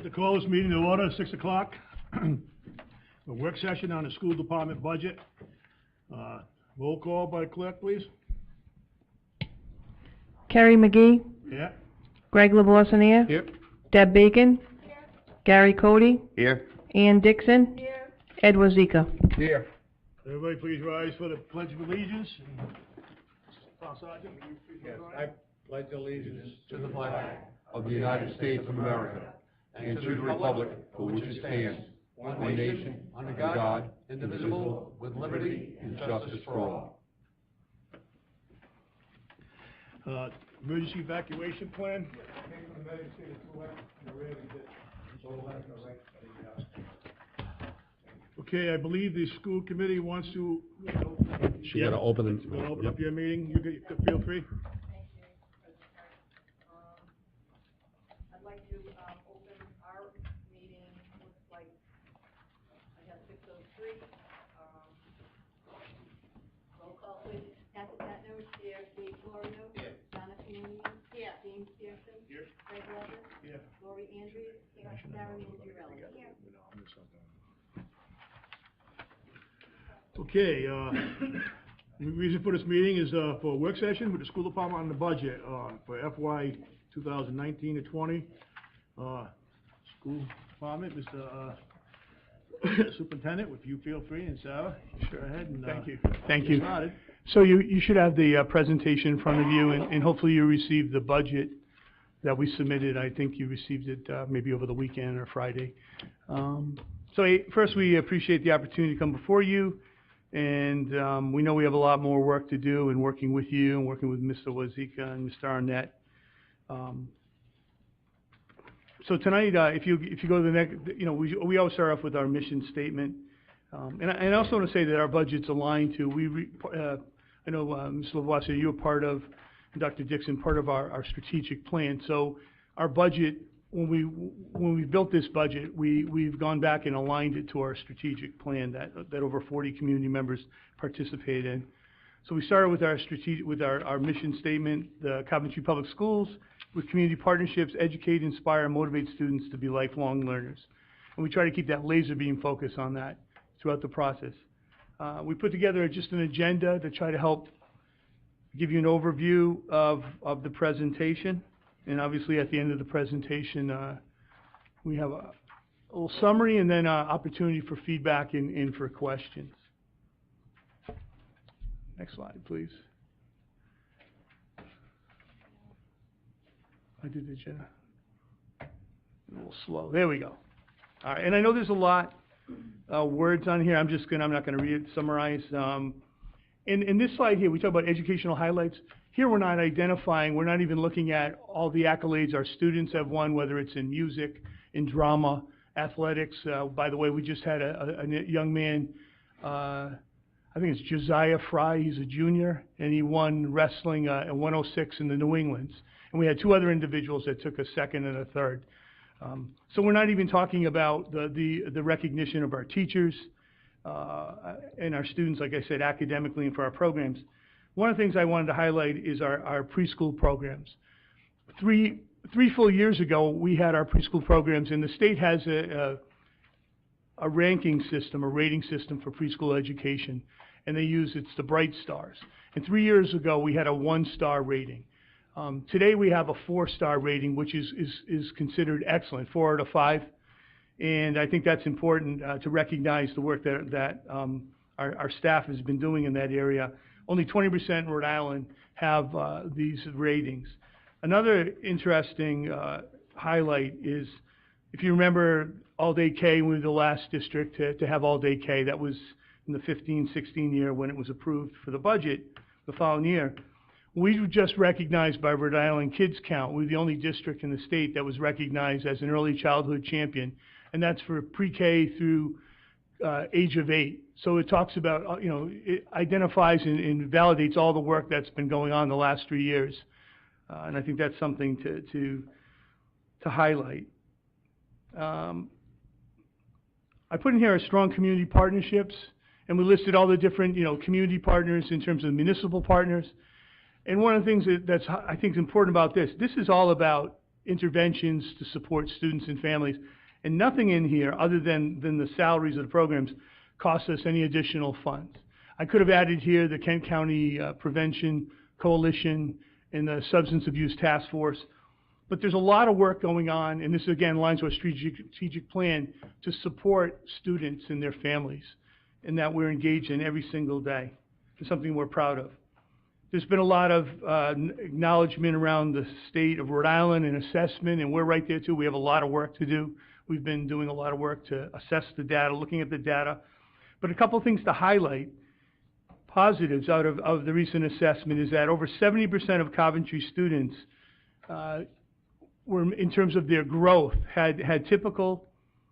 The closed meeting to order, 6 o'clock. A work session on the school department budget. Roll call by clerk, please. Kerry McGee. Yeah. Greg LeBoissonier. Here. Deb Bacon. Here. Gary Cody. Here. Ann Dixon. Here. Ed Wazika. Here. Everybody please rise for the Pledge of Allegiance. Sergeant, will you please Yes, I pledge allegiance to the flag of the United States of America and to the republic for which it stands, one nation, under God, indivisible, with liberty and justice for all. Emergency evacuation plan. Okay, I believe the school committee wants to. She got to open it. Going to open up your meeting. You feel free. I'd like to open our meeting. Looks like I have 6:03. Roll call, please. Kathy Patno is here. Steve Florio. Here. Donna Canini. Here. James Pearson. Here. Greg Levitt. Here. Lori Andrews. Here. Sarah Mangiarelli. Here. Okay, the reason for this meeting is for a work session with the school department on the budget for FY 2019 to 20. School department, Mr. Superintendent, if you feel free, and Sarah, sure ahead. And, Thank you. Thank you. Started. So you should have the presentation in front of you, and hopefully you received the budget that we submitted. I think you received it maybe over the weekend or Friday. First, we appreciate the opportunity to come before you. And we know we have a lot more work to do in working with you and working with Mr. Wazika and Mr. Arnett. So tonight, if you go to the next, we always start off with our mission statement. And I also want to say that our budget's aligned to, I know Mr. Lavoisier, you were part of, and Dr. Dixon, part of our strategic plan. So our budget, when we built this budget, we've gone back and aligned it to our strategic plan that over 40 community members participated in. So we started with our mission statement, the Coventry Public Schools, with community partnerships, educate, inspire, and motivate students to be lifelong learners. And we try to keep that laser beam focus on that throughout the process. We put together just an agenda to try to help give you an overview of the presentation. And obviously, at the end of the presentation, we have a little summary and then opportunity for feedback and for questions. Next slide, please. I did the agenda. A little slow. There we go. All right, and I know there's a lot of words on here. I'm not going to read it, summarize. In this slide here, we talk about educational highlights. Here we're not identifying, we're not even looking at all the accolades our students have won, whether it's in music, in drama, athletics. By the way, we just had a young man, I think it's Josiah Fry, he's a junior, and he won wrestling at 106 in the New Englands. And we had two other individuals that took a second and a third. So we're not even talking about the recognition of our teachers and our students, like I said, academically and for our programs. One of the things I wanted to highlight is our preschool programs. Three full years ago, we had our preschool programs, and the state has a ranking system, a rating system for preschool education, and it's the Bright Stars. And 3 years ago, we had a 1-star rating. Today, we have a 4-star rating, which is considered excellent, 4 out of 5. And I think that's important to recognize the work that our staff has been doing in that area. Only 20% in Rhode Island have these ratings. Another interesting highlight is, if you remember, all-day K, we were the last district to have all-day K. That was in the 15-16 year when it was approved for the budget the following year. We were just recognized by Rhode Island Kids Count. We were the only district in the state that was recognized as an early childhood champion, and that's for pre-K through age of 8. So it talks about, it identifies and validates all the work that's been going on the last 3 years. And I think that's something to highlight. I put in here our strong community partnerships, and we listed all the different, community partners in terms of municipal partners. And one of the things that's I think is important about this is all about interventions to support students and families. And nothing in here, other than the salaries of the programs, costs us any additional funds. I could have added here the Kent County Prevention Coalition and the Substance Abuse Task Force, but there's a lot of work going on, and this again aligns with our strategic plan to support students and their families, and that we're engaged in every single day. It's something we're proud of. There's been a lot of acknowledgement around the state of Rhode Island and assessment, and we're right there too. We have a lot of work to do. We've been doing a lot of work to assess the data, looking at the data. But a couple of things to highlight, positives out of the recent assessment, is that over 70% of Coventry students were, in terms of their growth, had typical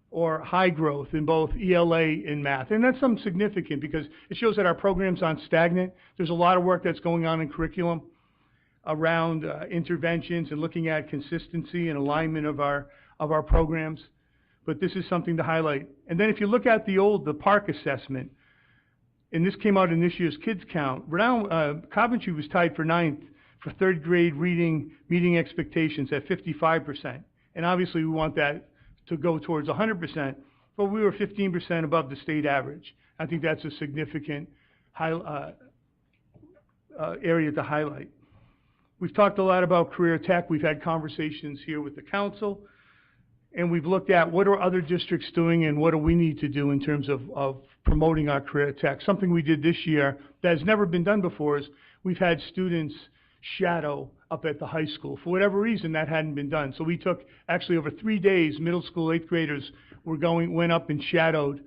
or high growth in both ELA and math. And that's something significant because it shows that our programs aren't stagnant. There's a lot of work that's going on in curriculum around interventions and looking at consistency and alignment of our programs. But this is something to highlight. And then if you look at the Park assessment, and this came out in this year's Kids Count, Coventry was tied for 9th for third grade reading meeting expectations at 55%. And obviously we want that to go towards 100%, but we were 15% above the state average. I think that's a significant area to highlight. We've talked a lot about career tech. We've had conversations here with the council, and we've looked at what are other districts doing and what do we need to do in terms of promoting our career tech. Something we did this year that has never been done before is we've had students shadow up at the high school. For whatever reason, that hadn't been done. So we took, actually over 3 days, middle school 8th graders went up and shadowed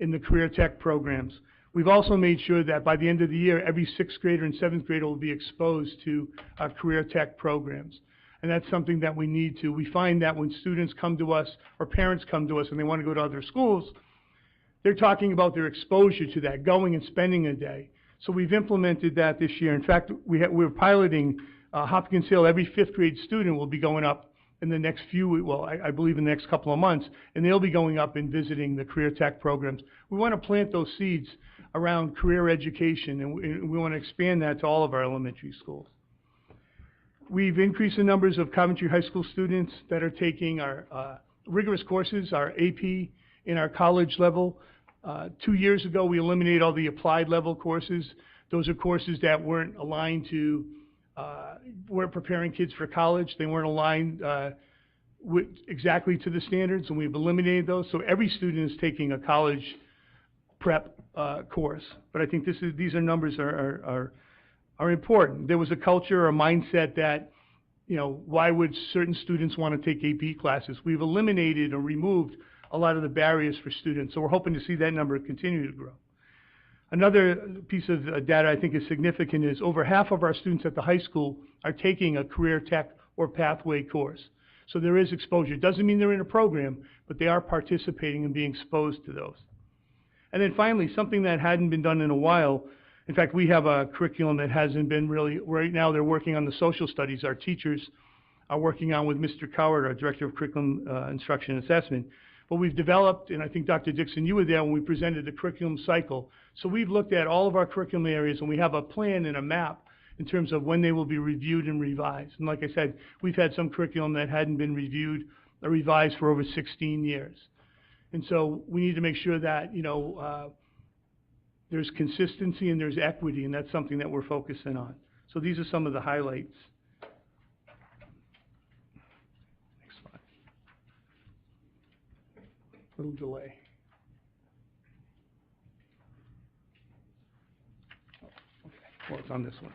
in the career tech programs. We've also made sure that by the end of the year, every 6th grader and 7th grader will be exposed to our career tech programs. And that's something that we need to. We find that when students come to us or parents come to us and they want to go to other schools, they're talking about their exposure to that, going and spending a day. So we've implemented that this year. In fact, we're piloting Hopkins Hill. Every 5th grade student will be going up in the next I believe in the next couple of months, and they'll be going up and visiting the career tech programs. We want to plant those seeds around career education, and we want to expand that to all of our elementary schools. We've increased the numbers of Coventry High School students that are taking our rigorous courses, our AP, in our college level. 2 years ago, we eliminated all the applied level courses. Those are courses that weren't aligned to, weren't preparing kids for college. They weren't aligned exactly to the standards, and we've eliminated those. So every student is taking a college prep course. But I think these are numbers are important. There was a culture, a mindset that, why would certain students want to take AP classes? We've eliminated or removed a lot of the barriers for students. So we're hoping to see that number continue to grow. Another piece of data I think is significant is over half of our students at the high school are taking a career tech or pathway course. So there is exposure. It doesn't mean they're in a program, but they are participating and being exposed to those. And then finally, something that hadn't been done in a while, in fact, we have a curriculum that hasn't been really, right now they're working on the social studies. Our teachers are working on with Mr. Coward, our Director of Curriculum Instruction and Assessment. But we've developed, and I think Dr. Dixon, you were there when we presented the curriculum cycle. So we've looked at all of our curriculum areas, and we have a plan and a map in terms of when they will be reviewed and revised. And like I said, we've had some curriculum that hadn't been reviewed or revised for over 16 years. And so we need to make sure that, there's consistency and there's equity, and that's something that we're focusing on. So these are some of the highlights. Next slide. Little delay. Okay. Well, it's on this one.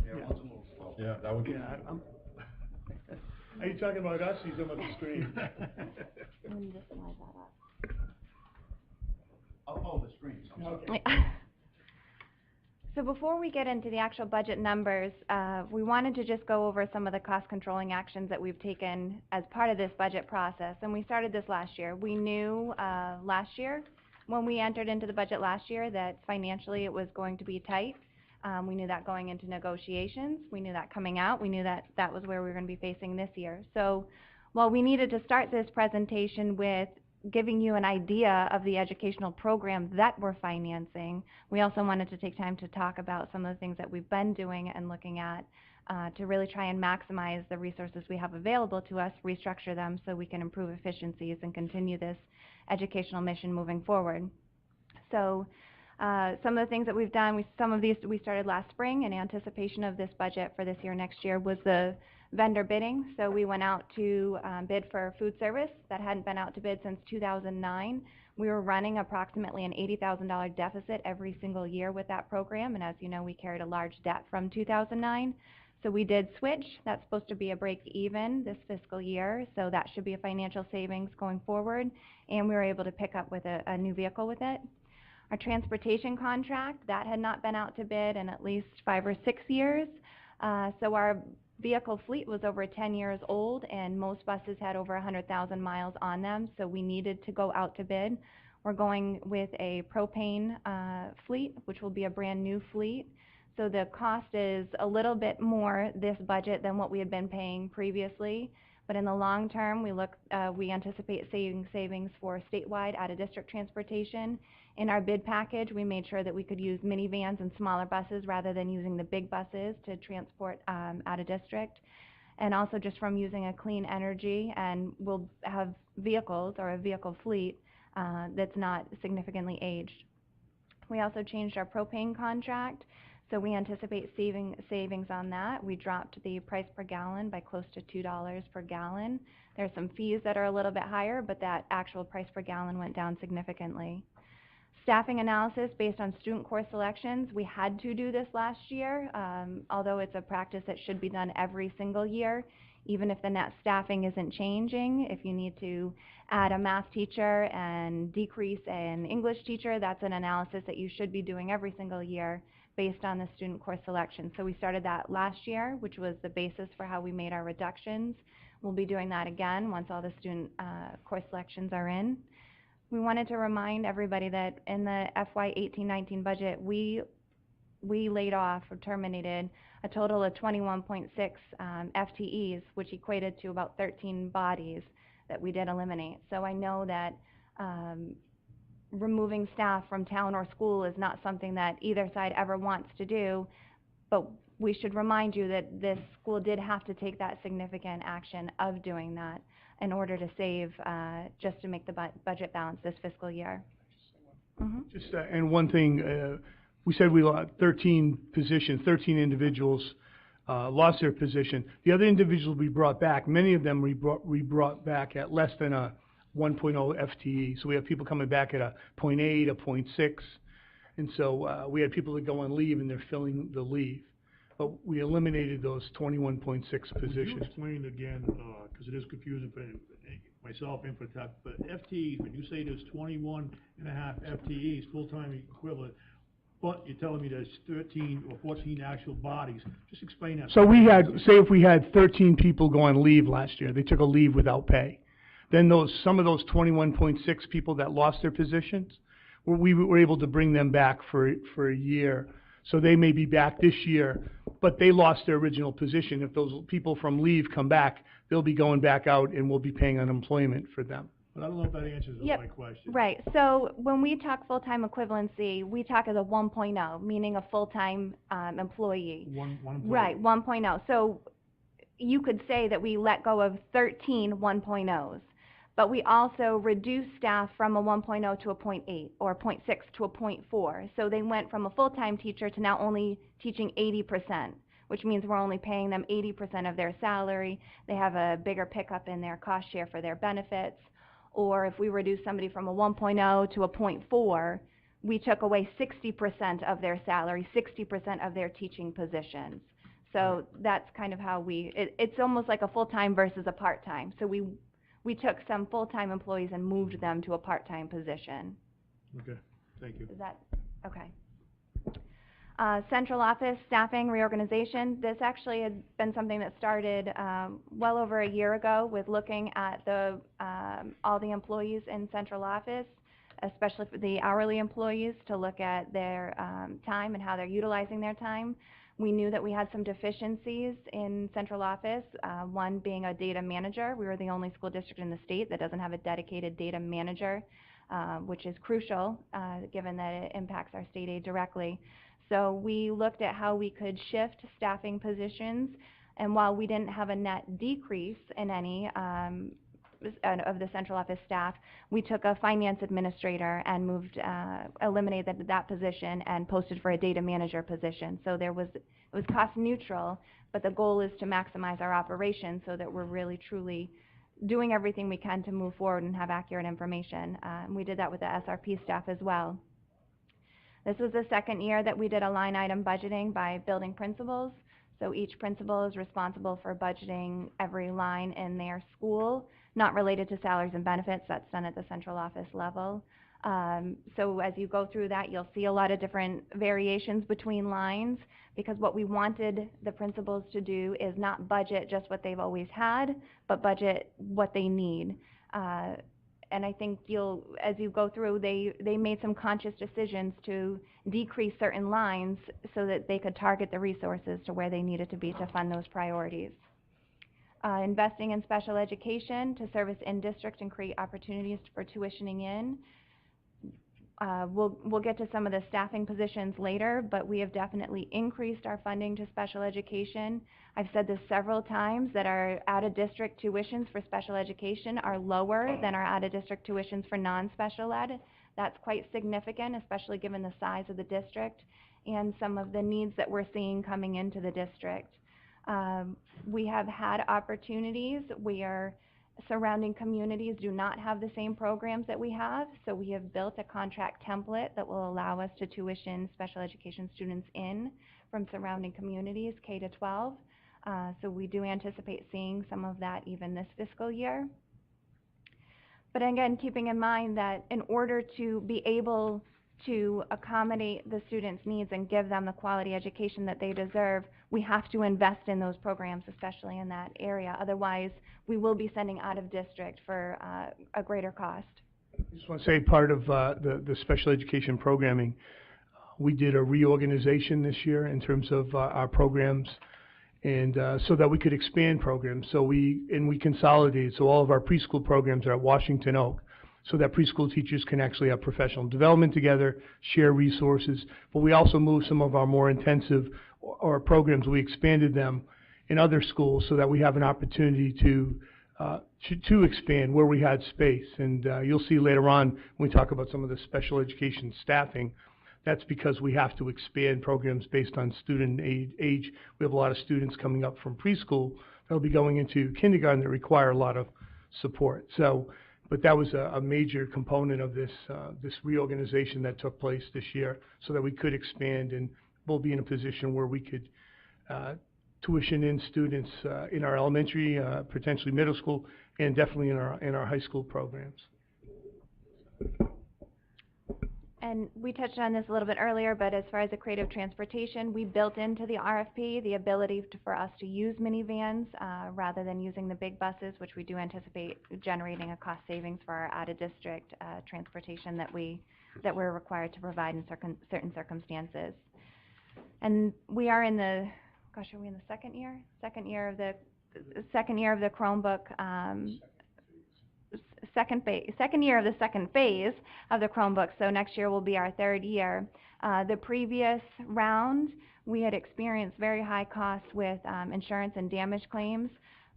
Yeah, one's a little slow. Yeah, that would be. Yeah, are you talking about us? Or are you talking about the screen? Let me just slide that up. Oh, the screen. Okay. So before we get into the actual budget numbers, we wanted to just go over some of the cost controlling actions that we've taken as part of this budget process. And we started this last year. We knew last year, when we entered into the budget last year, that financially it was going to be tight. We knew that going into negotiations. We knew that coming out. We knew that that was where we were going to be facing this year. So while we needed to start this presentation with giving you an idea of the educational program that we're financing, we also wanted to take time to talk about some of the things that we've been doing and looking at to really try and maximize the resources we have available to us, restructure them so we can improve efficiencies and continue this educational mission moving forward. So some of the things that we've done, some of these we started last spring in anticipation of this budget for this year, next year, was the vendor bidding. So we went out to bid for food service that hadn't been out to bid since 2009. We were running approximately an $80,000 deficit every single year with that program, and as you know, we carried a large debt from 2009. So we did switch. That's supposed to be a break even this fiscal year, so that should be a financial savings going forward, and we were able to pick up with a new vehicle with it. Our transportation contract, that had not been out to bid in at least 5 or 6 years. So our vehicle fleet was over 10 years old, and most buses had over 100,000 miles on them, so we needed to go out to bid. We're going with a propane fleet, which will be a brand new fleet. So the cost is a little bit more this budget than what we had been paying previously. But in the long term, we anticipate savings for statewide out-of-district transportation. In our bid package, we made sure that we could use minivans and smaller buses rather than using the big buses to transport out-of-district. And also just from using a clean energy, and we'll have vehicles or a vehicle fleet that's not significantly aged. We also changed our propane contract. So we anticipate savings on that. We dropped the price per gallon by close to $2 per gallon. There's some fees that are a little bit higher, but that actual price per gallon went down significantly. Staffing analysis based on student course selections. We had to do this last year, although it's a practice that should be done every single year. Even if the net staffing isn't changing, if you need to add a math teacher and decrease an English teacher, that's an analysis that you should be doing every single year based on the student course selection. So we started that last year, which was the basis for how we made our reductions. We'll be doing that again once all the student course selections are in. We wanted to remind everybody that in the FY 18-19 budget, we laid off or terminated a total of 21.6 FTEs, which equated to about 13 bodies that we did eliminate. So I know that removing staff from town or school is not something that either side ever wants to do, but we should remind you that this school did have to take that significant action of doing that in order to save, just to make the budget balance this fiscal year. Just, and one thing, we said we lost 13 positions, 13 individuals lost their position. The other individuals we brought back, many of them we brought back at less than a 1.0 FTE. So we have people coming back at a 0.8, a 0.6. And so we had people that go on leave and they're filling the leave. But we eliminated those 21.6 positions. Could you explain again, because it is confusing for myself and for TAP, but FTEs, when you say there's 21.5 FTEs, full-time equivalent, but you're telling me there's 13 or 14 actual bodies. Just explain that. So we had, say if we had 13 people go on leave last year, they took a leave without pay. Then some of those 21.6 people that lost their positions, we were able to bring them back for a year. So they may be back this year, but they lost their original position. If those people from leave come back, they'll be going back out and we'll be paying unemployment for them. But I don't know if that answers my question. Right. So when we talk full-time equivalency, we talk as a 1.0, meaning a full-time employee. One employee. Right, 1.0. So you could say that we let go of 13 1.0s. But we also reduced staff from a 1.0 to a 0.8 or a 0.6 to a 0.4. So they went from a full-time teacher to now only teaching 80%, which means we're only paying them 80% of their salary. They have a bigger pickup in their cost share for their benefits. Or if we reduce somebody from a 1.0 to a 0.4, we took away 60% of their salary, 60% of their teaching positions. So that's kind of how it's almost like a full-time versus a part-time. So we took some full-time employees and moved them to a part-time position. Okay, thank you. Is that, okay. Central office staffing reorganization. This actually had been something that started well over a year ago with looking at all the employees in central office, especially for the hourly employees, to look at their time and how they're utilizing their time. We knew that we had some deficiencies in central office, one being a data manager. We were the only school district in the state that doesn't have a dedicated data manager, which is crucial, given that it impacts our state aid directly. So we looked at how we could shift staffing positions, and while we didn't have a net decrease in any of the central office staff, we took a finance administrator and eliminated that position and posted for a data manager position. So it was cost neutral, but the goal is to maximize our operations so that we're really truly doing everything we can to move forward and have accurate information. We did that with the SRP staff as well. This was the second year that we did a line item budgeting by building principals. So each principal is responsible for budgeting every line in their school, not related to salaries and benefits. That's done at the central office level. So as you go through that, you'll see a lot of different variations between lines, because what we wanted the principals to do is not budget just what they've always had, but budget what they need. And I think as you go through, they made some conscious decisions to decrease certain lines so that they could target the resources to where they needed to be to fund those priorities. Investing in special education to service in-district and create opportunities for tuitioning in. We'll get to some of the staffing positions later, but we have definitely increased our funding to special education. I've said this several times that our out-of-district tuitions for special education are lower than our out-of-district tuitions for non-special ed. That's quite significant, especially given the size of the district and some of the needs that we're seeing coming into the district. We have had opportunities where surrounding communities do not have the same programs that we have, so we have built a contract template that will allow us to tuition special education students in from surrounding communities, K to 12. So we do anticipate seeing some of that even this fiscal year. But again, keeping in mind that in order to be able to accommodate the students' needs and give them the quality education that they deserve, we have to invest in those programs, especially in that area. Otherwise, we will be sending out of district for a greater cost. I just want to say part of the special education programming, we did a reorganization this year in terms of our programs, and so that we could expand programs. So we consolidated, so all of our preschool programs are at Washington Oak, so that preschool teachers can actually have professional development together, share resources. But we also moved some of our more intensive or programs, we expanded them in other schools so that we have an opportunity to expand where we had space. And you'll see later on when we talk about some of the special education staffing, that's because we have to expand programs based on student age. We have a lot of students coming up from preschool that'll be going into kindergarten that require a lot of support. So, but that was a major component of this reorganization that took place this year, so that we could expand and we'll be in a position where we could tuition in students in our elementary, potentially middle school, and definitely in our high school programs. And we touched on this a little bit earlier, but as far as the creative transportation, we built into the RFP the ability for us to use minivans rather than using the big buses, which we do anticipate generating a cost savings for our out-of-district transportation that we're required to provide in certain circumstances. And we are in the, gosh, are we in the second year? Second year of the Chromebook. Second year of the second phase of the Chromebook, so next year will be our third year. The previous round, we had experienced very high costs with insurance and damage claims,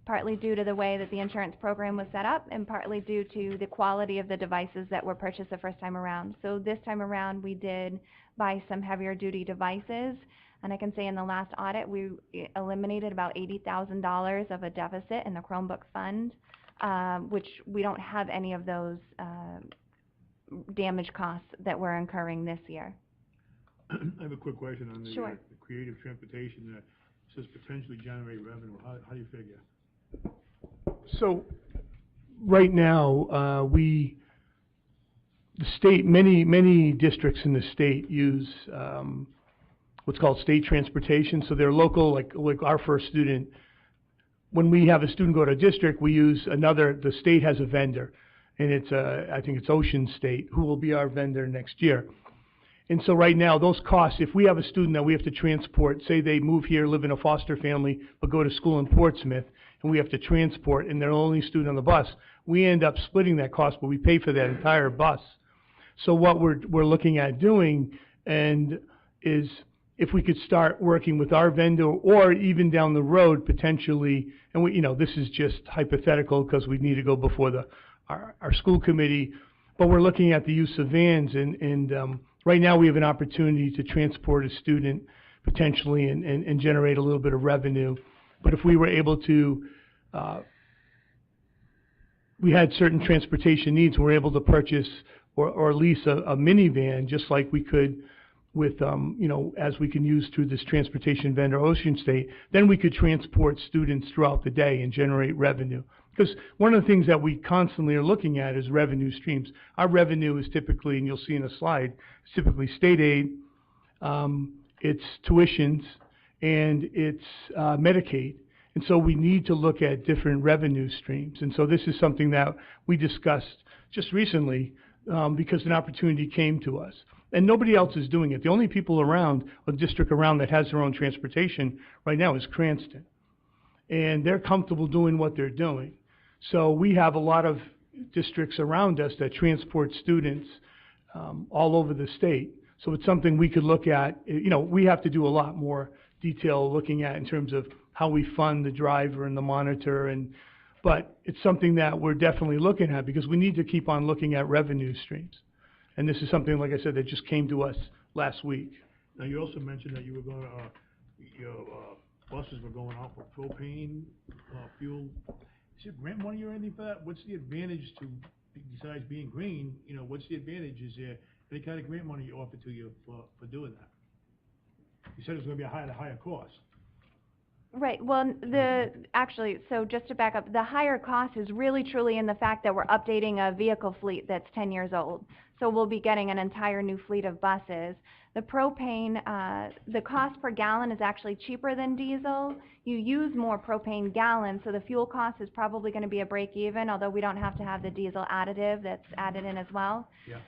partly due to the way that the insurance program was set up and partly due to the quality of the devices that were purchased the first time around. So this time around, we did buy some heavier duty devices, and I can say in the last audit, we eliminated about $80,000 of a deficit in the Chromebook fund. Which we don't have any of those damage costs that we're incurring this year. I have a quick question on the, Sure. The creative transportation that says potentially generate revenue. How do you figure? So right now, the state, many districts in the state use what's called state transportation. So they're local, like our first student. When we have a student go to a district, we use the state has a vendor, and I think it's Ocean State, who will be our vendor next year. And so right now, those costs, if we have a student that we have to transport, say they move here, live in a foster family, but go to school in Portsmouth, and we have to transport, and they're the only student on the bus, we end up splitting that cost, but we pay for that entire bus. So what we're looking at doing, and is if we could start working with our vendor, or even down the road potentially, and we, this is just hypothetical because we need to go before our school committee, but we're looking at the use of vans, and right now we have an opportunity to transport a student potentially and generate a little bit of revenue. But if we were able to, we had certain transportation needs, we're able to purchase or lease a minivan, just like we could with, as we can use through this transportation vendor, Ocean State, then we could transport students throughout the day and generate revenue. Because one of the things that we constantly are looking at is revenue streams. Our revenue is typically, and you'll see in a slide, it's typically state aid, it's tuitions, and it's Medicaid. And so we need to look at different revenue streams. And so this is something that we discussed just recently because an opportunity came to us. And nobody else is doing it. The only people around, a district around that has their own transportation right now is Cranston. And they're comfortable doing what they're doing. So we have a lot of districts around us that transport students all over the state. So it's something we could look at. We have to do a lot more detail looking at in terms of how we fund the driver and the monitor, but it's something that we're definitely looking at because we need to keep on looking at revenue streams. And this is something, like I said, that just came to us last week. Now, you also mentioned that you were going to, your buses were going out for propane, fuel. Is there grant money or anything for that? What's the advantage to, besides being green, what's the advantage? Is there any kind of grant money offered to you for doing that? You said it was going to be a higher cost. Right, well, actually, so just to back up, the higher cost is really truly in the fact that we're updating a vehicle fleet that's 10 years old. So we'll be getting an entire new fleet of buses. The propane, the cost per gallon is actually cheaper than diesel. You use more propane gallons, so the fuel cost is probably going to be a break even, although we don't have to have the diesel additive that's added in as well. Yeah.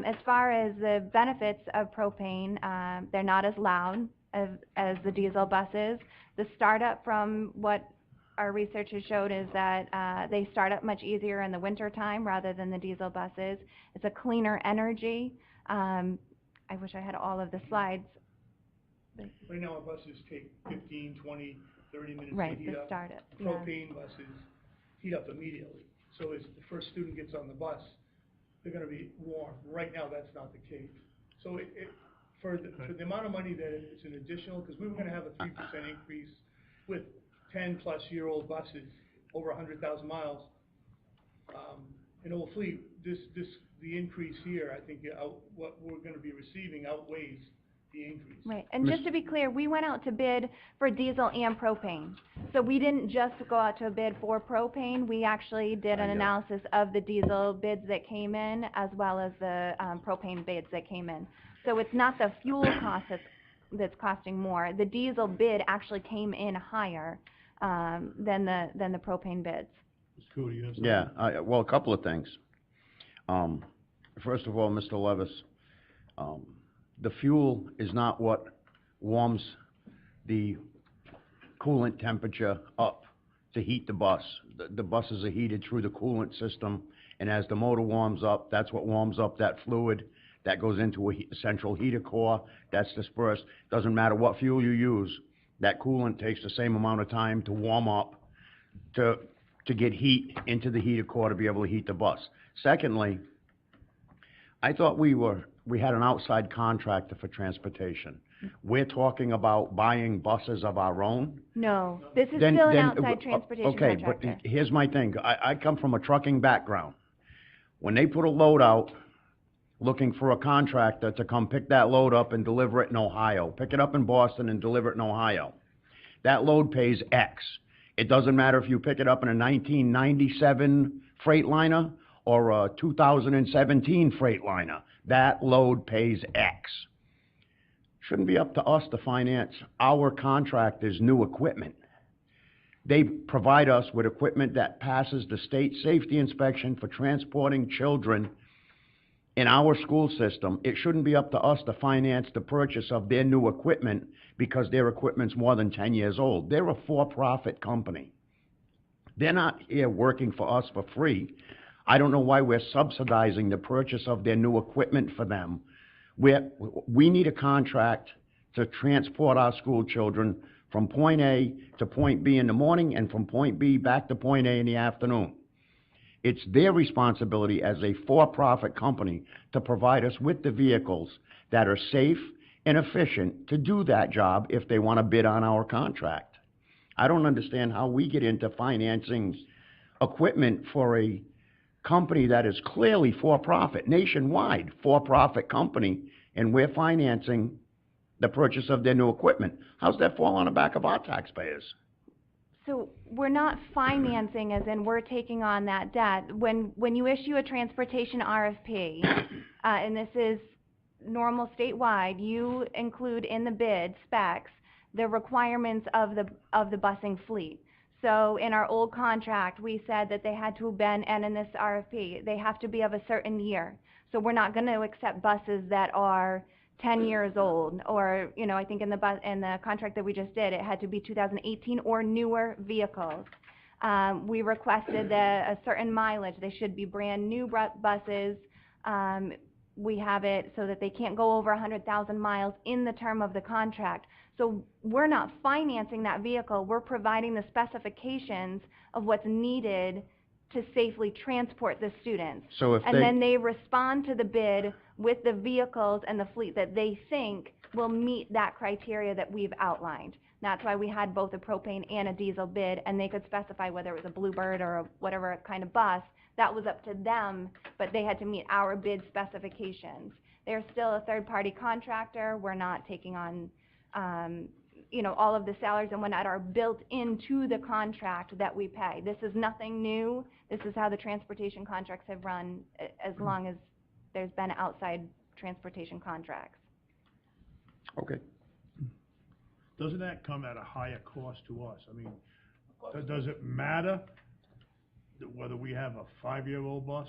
As far as the benefits of propane, they're not as loud as the diesel buses. The startup, from what our research has showed, is that they start up much easier in the winter time rather than the diesel buses. It's a cleaner energy. I wish I had all of the slides. Right now, our buses take 15, 20, 30 minutes Right, to heat the up. startup, The yeah. propane buses heat up immediately. So as the first student gets on the bus, they're going to be warm. Right now, that's not the case. So for the amount of money that it's an additional, because we were going to have a 3% increase with 10-plus-year-old buses over 100,000 miles. In old fleet, the increase here, I think what we're going to be receiving outweighs the increase. Right, and just to be clear, we went out to bid for diesel and propane. So we didn't just go out to a bid for propane, we actually did an analysis of the diesel bids that came in as well as the propane bids that came in. So it's not the fuel cost that's costing more. The diesel bid actually came in higher than the propane bids. Mr. Cooter, you have something? Yeah, well, a couple of things. First of all, Mr. Levis, the fuel is not what warms the coolant temperature up to heat the bus. The buses are heated through the coolant system, and as the motor warms up, that's what warms up that fluid. That goes into a central heater core, that's dispersed. Doesn't matter what fuel you use, that coolant takes the same amount of time to warm up to get heat into the heater core to be able to heat the bus. Secondly, I thought we had an outside contractor for transportation. We're talking about buying buses of our own? No, this is still an outside transportation contractor. Okay, but here's my thing. I come from a trucking background. When they put a load out, looking for a contractor to come pick that load up and deliver it in Ohio, pick it up in Boston and deliver it in Ohio, that load pays X. It doesn't matter if you pick it up in a 1997 Freightliner or a 2017 Freightliner. That load pays X. Shouldn't be up to us to finance our contractors' new equipment. They provide us with equipment that passes the state safety inspection for transporting children in our school system, it shouldn't be up to us to finance the purchase of their new equipment because their equipment's more than 10 years old. They're a for-profit company. They're not here working for us for free. I don't know why we're subsidizing the purchase of their new equipment for them. We need a contract to transport our school children from point A to point B in the morning and from point B back to point A in the afternoon. It's their responsibility as a for-profit company to provide us with the vehicles that are safe and efficient to do that job if they want to bid on our contract. I don't understand how we get into financing equipment for a company that is clearly for-profit, nationwide for-profit company, and we're financing the purchase of their new equipment. How's that fall on the back of our taxpayers? So we're not financing as in we're taking on that debt. When you issue a transportation RFP, and this is normal statewide, you include in the bid specs the requirements of the busing fleet. So in our old contract, we said that they had to have been, and in this RFP, they have to be of a certain year. So we're not going to accept buses that are 10 years old, or, you know, I think in the contract that we just did, it had to be 2018 or newer vehicles. We requested a certain mileage. They should be brand new buses. We have it so that they can't go over 100,000 miles in the term of the contract. So we're not financing that vehicle. We're providing the specifications of what's needed to safely transport the students. So if and then they respond to the bid with the vehicles and the fleet that they think will meet that criteria that we've outlined. That's why we had both a propane and a diesel bid, and they could specify whether it was a Bluebird or a whatever kind of bus. That was up to them, but they had to meet our bid specifications. They're still a third-party contractor. We're not taking on you know, all of the salaries and whatnot are built into the contract that we pay. This is nothing new. This is how the transportation contracts have run as long as there's been outside transportation contracts. Okay. Doesn't that come at a higher cost to us? I mean, does it matter whether we have a 5-year-old bus?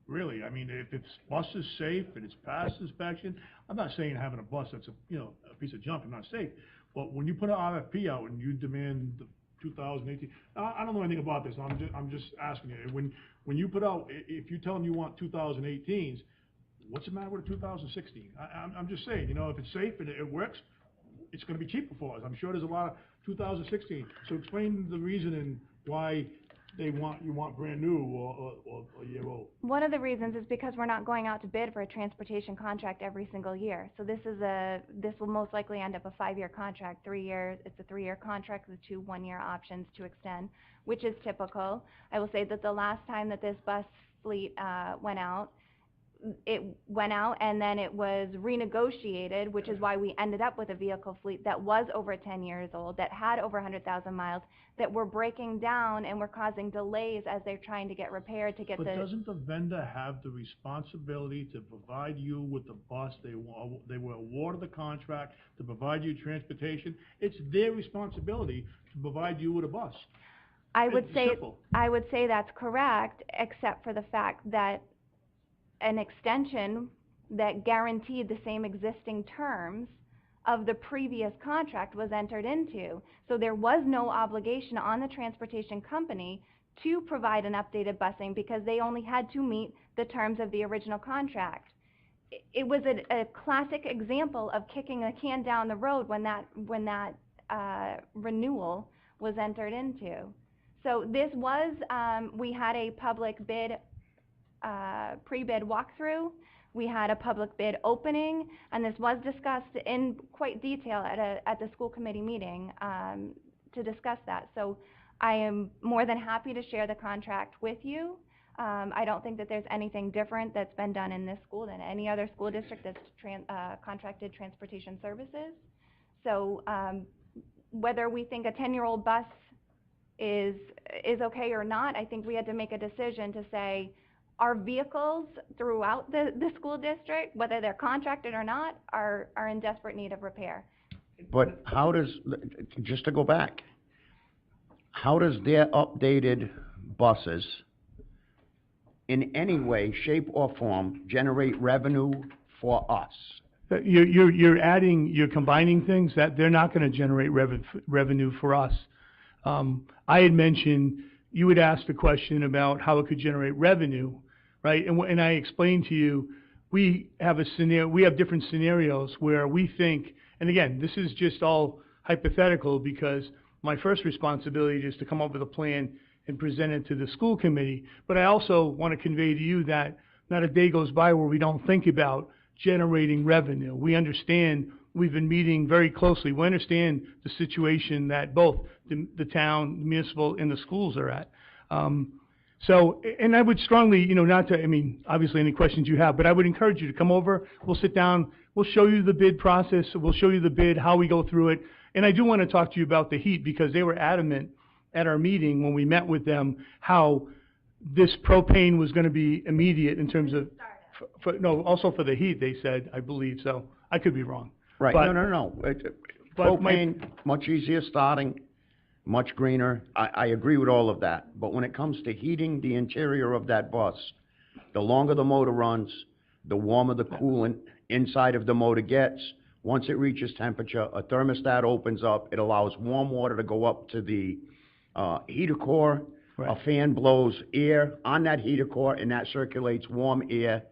Really, I mean, if it's bus is safe and it's past inspection, I'm not saying having a bus that's a piece of junk is not safe. But when you put an RFP out and you demand the 2018, I don't know anything about this. I'm just asking you. When you put out, if you tell them you want 2018s, what's the matter with a 2016? I'm just saying, you know, if it's safe and it works, it's going to be cheaper for us. I'm sure there's a lot of 2016. So explain the reasoning why you want brand new or a year old. One of the reasons is because we're not going out to bid for a transportation contract every single year. So this will most likely end up a 5-year contract, 3 years. It's a 3-year contract with 2 1-year options to extend, which is typical. I will say that the last time that this bus fleet went out, it went out and then it was renegotiated, which is why we ended up with a vehicle fleet that was over 10 years old, that had over 100,000 miles, that were breaking down and were causing delays as they're trying to get repaired to get But doesn't the vendor have the responsibility to provide you with the bus? They were awarded the contract to provide you transportation. It's their responsibility to provide you with a bus. I would Simple. say that's correct, except for the fact that an extension that guaranteed the same existing terms of the previous contract was entered into. So there was no obligation on the transportation company to provide an updated busing because they only had to meet the terms of the original contract. It was a classic example of kicking the can down the road when that renewal was entered into. So this was, we had a public bid pre-bid walkthrough, we had a public bid opening, and this was discussed in quite detail at the school committee meeting to discuss that. So I am more than happy to share the contract with you. I don't think that there's anything different that's been done in this school than any other school district that's contracted transportation services. So whether we think a 10-year-old bus is okay or not, I think we had to make a decision to say, our vehicles throughout the school district, whether they're contracted or not, are in desperate need of repair. But how does, just to go back, how does their updated buses in any way, shape, or form generate revenue for us. You're combining things that they're not gonna generate revenue for us. I had mentioned, you had asked a question about how it could generate revenue, right? And I explained to you, we have different scenarios where we think, and again, this is just all hypothetical because my first responsibility is to come up with a plan and present it to the school committee. But I also want to convey to you that not a day goes by where we don't think about generating revenue. We understand, we've been meeting very closely. We understand the situation that both the town, the municipal, and the schools are at. And I would strongly, obviously any questions you have, but I would encourage you to come over, we'll sit down, we'll show you the bid process, we'll show you the bid, how we go through it. And I do want to talk to you about the heat because they were adamant at our meeting when we met with them how this propane was going to be immediate in terms of, also for the heat, they said, I believe, so I could be wrong. Right, But- no. but Propane, much easier starting, much greener. I agree with all of that. But when it comes to heating the interior of that bus, the longer the motor runs, the warmer the coolant inside of the motor gets. Once it reaches temperature, a thermostat opens up. It allows warm water to go up to the heater core. Right. A fan blows air on that heater core, and that circulates warm air.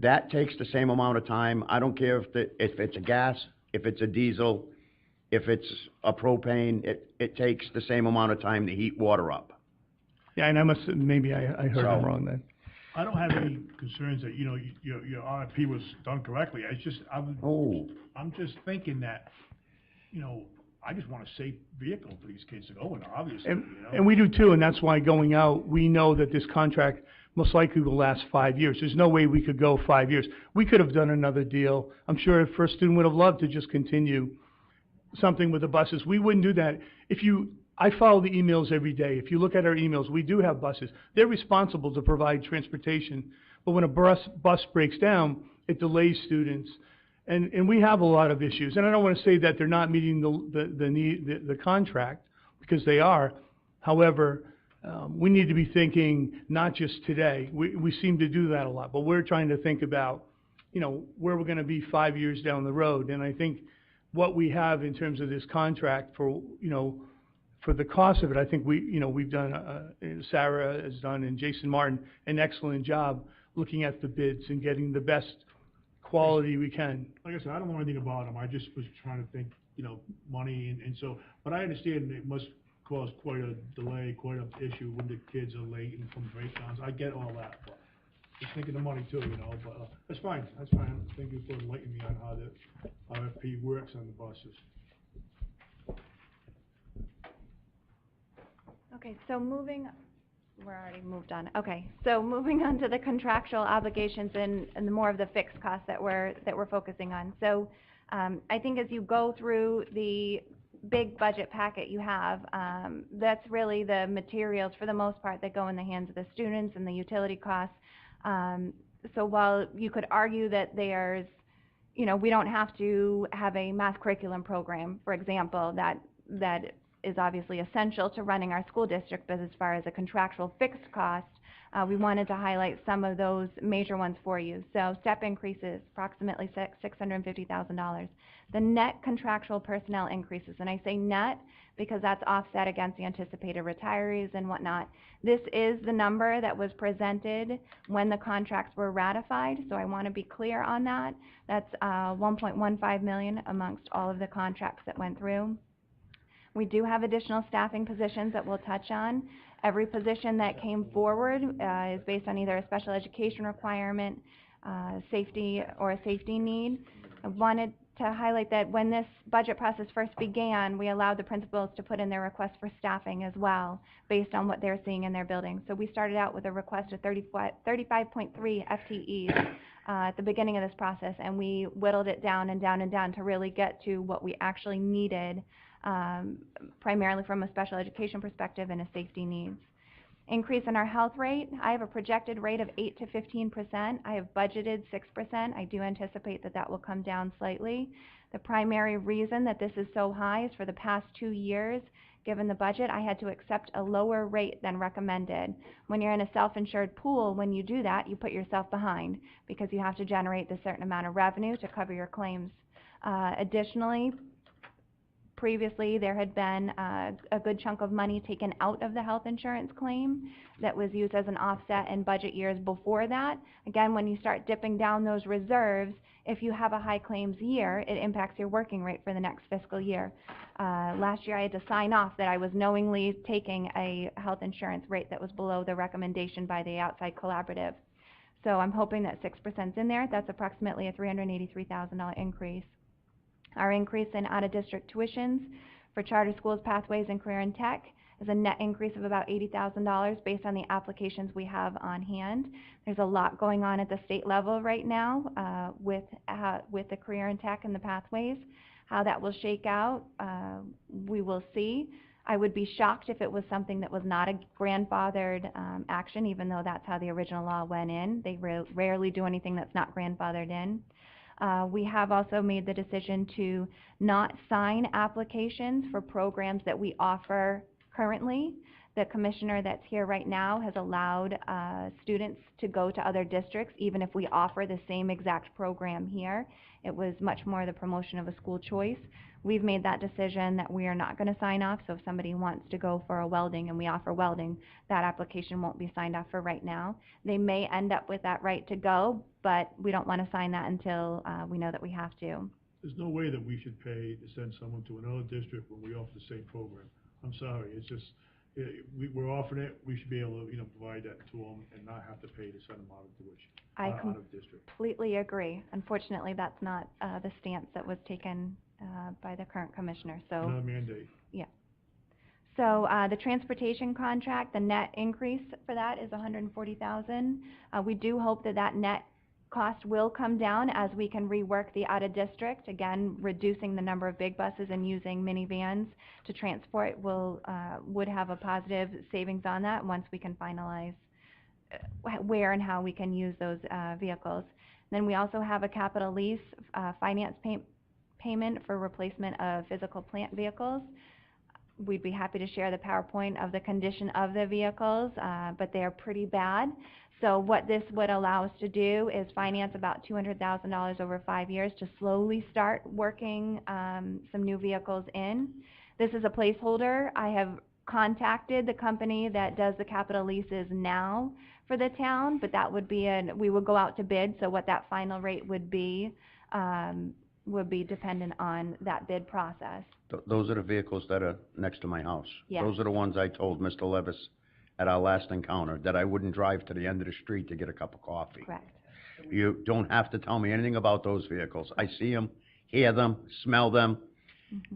That takes the same amount of time. I don't care if it's a gas, if it's a diesel, if it's a propane, it takes the same amount of time to heat water up. Yeah, and maybe I heard So- him wrong then. I don't have any concerns that, your RFP was done correctly. I'm just thinking that, I just want a safe vehicle for these kids to go in, obviously, And we do too, and that's why going out, we know that this contract most likely will last 5 years. There's no way we could go 5 years. We could have done another deal. I'm sure if First Student would have loved to just continue something with the buses. We wouldn't do that. I follow the emails every day. If you look at our emails, we do have buses. They're responsible to provide transportation, but when a bus breaks down, it delays students. And we have a lot of issues. And I don't want to say that they're not meeting the contract, because they are. However, we need to be thinking not just today. We seem to do that a lot, but we're trying to think about, where we're going to be 5 years down the road. And I think what we have in terms of this contract for the cost of it, I think we've done, Sarah has done, and Jason Martin, an excellent job looking at the bids and getting the best quality we can. Like I said, I don't know anything about them. I just was trying to think, money and so, but I understand it must cause quite a delay, quite an issue when the kids are late and from breakdowns. I get all that, but just thinking of money too, but that's fine. Thank you for enlightening me on how the RFP works on the buses. Okay, so we're already moved on. Okay, so moving on to the contractual obligations and more of the fixed costs that we're focusing on. So I think as you go through the big budget packet you have, that's really the materials for the most part that go in the hands of the students and the utility costs. So while you could argue that there's, we don't have to have a math curriculum program, for example, that is obviously essential to running our school district, but as far as a contractual fixed cost, we wanted to highlight some of those major ones for you. So step increases, approximately $650,000. The net contractual personnel increases, and I say net because that's offset against the anticipated retirees and whatnot. This is the number that was presented when the contracts were ratified, so I want to be clear on that. That's $1.15 million amongst all of the contracts that went through. We do have additional staffing positions that we'll touch on. Every position that came forward is based on either a special education requirement, safety, or a safety need. I wanted to highlight that when this budget process first began, we allowed the principals to put in their request for staffing as well, based on what they're seeing in their building. So we started out with a request of 35.3 FTEs at the beginning of this process, and we whittled it down and down and down to really get to what we actually needed, primarily from a special education perspective and a safety needs. Increase in our health rate, I have a projected rate of 8 to 15%. I have budgeted 6%. I do anticipate that will come down slightly. The primary reason that this is so high is for the past 2 years, given the budget, I had to accept a lower rate than recommended. When you're in a self-insured pool, when you do that, you put yourself behind because you have to generate a certain amount of revenue to cover your claims. Additionally, previously there had been a good chunk of money taken out of the health insurance claim that was used as an offset in budget years before that. Again, when you start dipping down those reserves, if you have a high claims year, it impacts your working rate for the next fiscal year. Last year I had to sign off that I was knowingly taking a health insurance rate that was below the recommendation by the outside collaborative. So I'm hoping that 6% is in there. That's approximately a $383,000 increase. Our increase in out-of-district tuitions for charter schools, pathways, and career and tech is a net increase of about $80,000 based on the applications we have on hand. There's a lot going on at the state level right now with the career and tech and the pathways. How that will shake out, we will see. I would be shocked if it was something that was not a grandfathered action, even though that's how the original law went in. They rarely do anything that's not grandfathered in. We have also made the decision to not sign applications for programs that we offer currently. The commissioner that's here right now has allowed students to go to other districts even if we offer the same exact program here. It was much more the promotion of a school choice. We've made that decision that we are not going to sign off, so if somebody wants to go for a welding and we offer welding, that application won't be signed off for right now. They may end up with that right to go, but we don't want to sign that until we know that we have to. There's no way that we should pay to send someone to another district when we offer the same program. I'm sorry, it's just, we're offering it, we should be able to, provide that to them and not have to pay to send them out of tuition, out of district. Completely agree. Unfortunately, that's not the stance that was taken by the current commissioner, so. Not a mandate. Yeah. So the transportation contract, the net increase for that is $140,000. We do hope that that net cost will come down as we can rework the out-of-district. Again, reducing the number of big buses and using minivans to transport would have a positive savings on that once we can finalize where and how we can use those vehicles. Then we also have a capital lease finance payment for replacement of physical plant vehicles. We'd be happy to share the PowerPoint of the condition of the vehicles, but they are pretty bad. So what this would allow us to do is finance about $200,000 over 5 years to slowly start working some new vehicles in. This is a placeholder. I have contacted the company that does the capital leases now for the town, but that would be we would go out to bid, so what that final rate would be dependent on that bid process. Those are the vehicles that are next to my house. Yeah. Those are the ones I told Mr. Levis at our last encounter that I wouldn't drive to the end of the street to get a cup of coffee. Correct. You don't have to tell me anything about those vehicles. I see them, hear them, smell them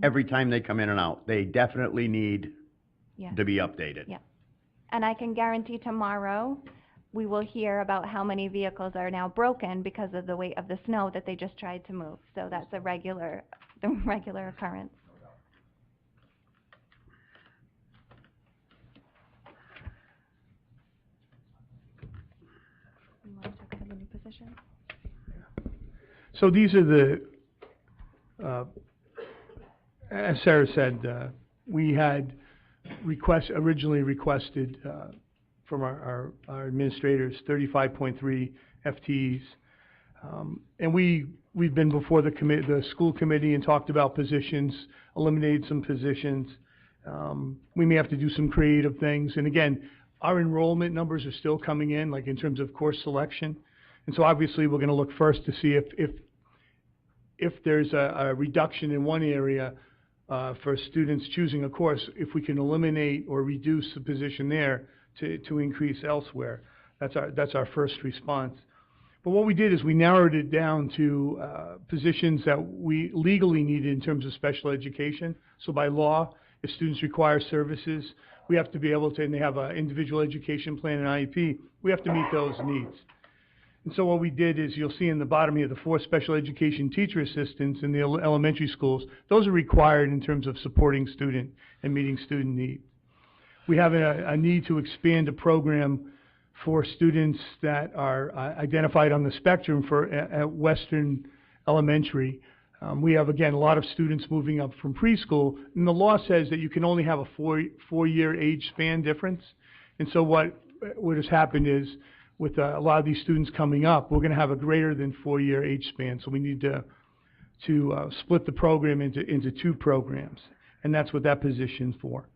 every time they come in and out. They definitely need to be updated. Yeah. And I can guarantee tomorrow we will hear about how many vehicles are now broken because of the weight of the snow that they just tried to move. So that's a regular occurrence. You want to talk about the new position? So these are the, as Sarah said, we had originally requested from our administrators 35.3 FTEs, and we've been before the school committee and talked about positions, eliminated some positions. We may have to do some creative things, and again, our enrollment numbers are still coming in, like in terms of course selection, and so obviously we're going to look first to see if there's a reduction in one area for students choosing a course, if we can eliminate or reduce the position there to increase elsewhere. That's our first response. But what we did is we narrowed it down to positions that we legally needed in terms of special education. So by law, if students require services, we have to be able to, and they have an individual education plan and IEP, we have to meet those needs. And so what we did is, you'll see in the bottom here, the 4 special education teacher assistants in the elementary schools. Those are required in terms of supporting student and meeting student needs. We have a need to expand a program for students that are identified on the spectrum at Western Elementary. We have, again, a lot of students moving up from preschool, and the law says that you can only have a four-year age span difference. And so what has happened is, with a lot of these students coming up, we're going to have a greater than 4-year age span. So we need to split the program into 2 programs, and that's what that position's for.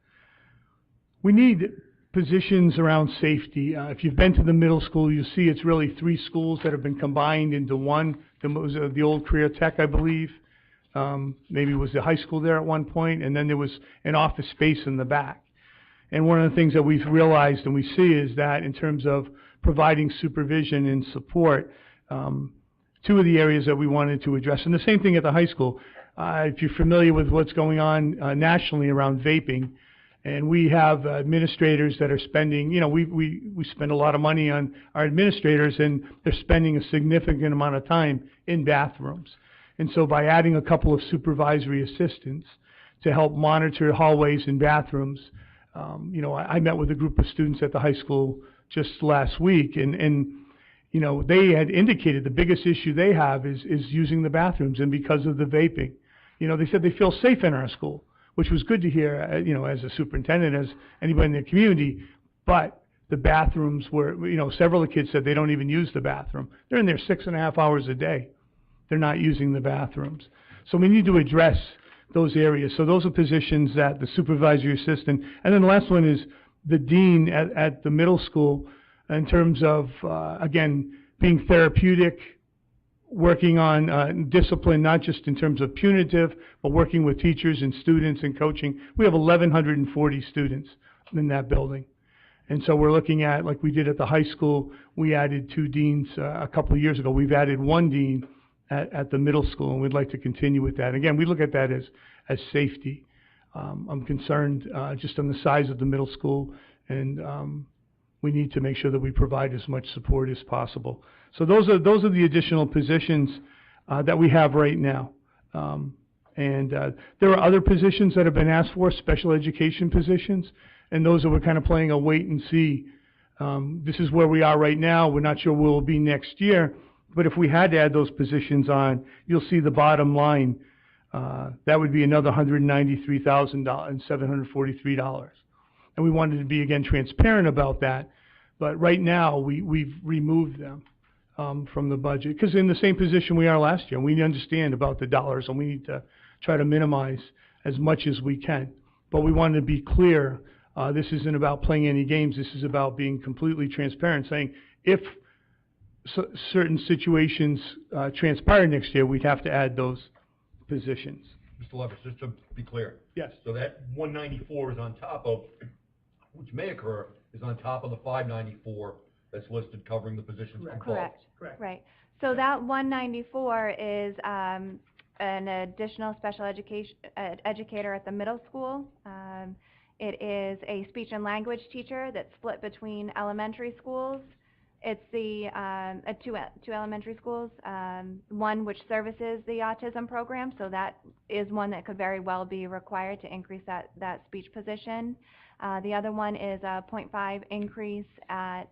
We need positions around safety. If you've been to the middle school, you'll see it's really 3 schools that have been combined into one. Was the old Career Tech, I believe. Maybe it was the high school there at one point, and then there was an office space in the back. And one of the things that we've realized and we see is that in terms of providing supervision and support, 2 of the areas that we wanted to address, and the same thing at the high school. If you're familiar with what's going on nationally around vaping, and we have administrators that are spending, we spend a lot of money on our administrators, and they're spending a significant amount of time in bathrooms. And so by adding a couple of supervisory assistants to help monitor hallways and bathrooms, I met with a group of students at the high school just last week, and they had indicated the biggest issue they have is using the bathrooms, and because of the vaping. They said they feel safe in our school, which was good to hear, as a superintendent, as anybody in the community, but the bathrooms were, several of the kids said they don't even use the bathroom. They're in there 6.5 hours a day. They're not using the bathrooms. So we need to address those areas. So those are positions that the supervisory assistant, and then the last one is the dean at the middle school, in terms of, again, being therapeutic, working on discipline, not just in terms of punitive, but working with teachers and students and coaching. We have 1,140 students in that building. And so we're looking at, like we did at the high school, we added 2 deans a couple of years ago. We've added 1 dean at the middle school, and we'd like to continue with that. Again, we look at that as safety. I'm concerned just on the size of the middle school, and we need to make sure that we provide as much support as possible. So those are the additional positions that we have right now. There are other positions that have been asked for, special education positions, and those that we're kind of playing a wait and see. This is where we are right now. We're not sure where we'll be next year, but if we had to add those positions on, you'll see the bottom line. That would be another $193,743. And we wanted to be, again, transparent about that. But right now, we've removed them from the budget, because in the same position we are last year. We understand about the dollars, and we need to try to minimize as much as we can. But we wanted to be clear, this isn't about playing any games. This is about being completely transparent, saying if certain situations transpire next year, we'd have to add those positions. Mr. Levis, just to be clear. Yes. So that 194 is on top of, which may occur, is on top of the 594 that's listed covering the positions from above. Correct. Right. So that 194 is an additional special education educator at the middle school. It is a speech and language teacher that's split between elementary schools. It's the two elementary schools, one which services the autism program, so that is one that could very well be required to increase that speech position. The other one is a 0.5 increase at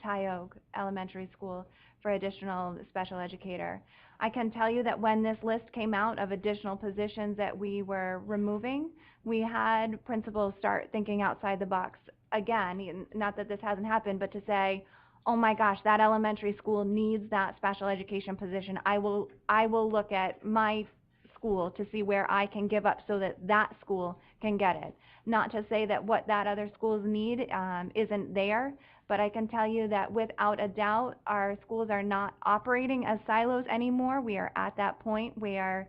Tioga Elementary School for additional special educator. I can tell you that when this list came out of additional positions that we were removing, we had principals start thinking outside the box again, not that this hasn't happened, but to say, oh my gosh, that elementary school needs that special education position. I will look at my school to see where I can give up so that that school can get it. Not to say that what that other schools need isn't there, but I can tell you that without a doubt, our schools are not operating as silos anymore. We are at that point where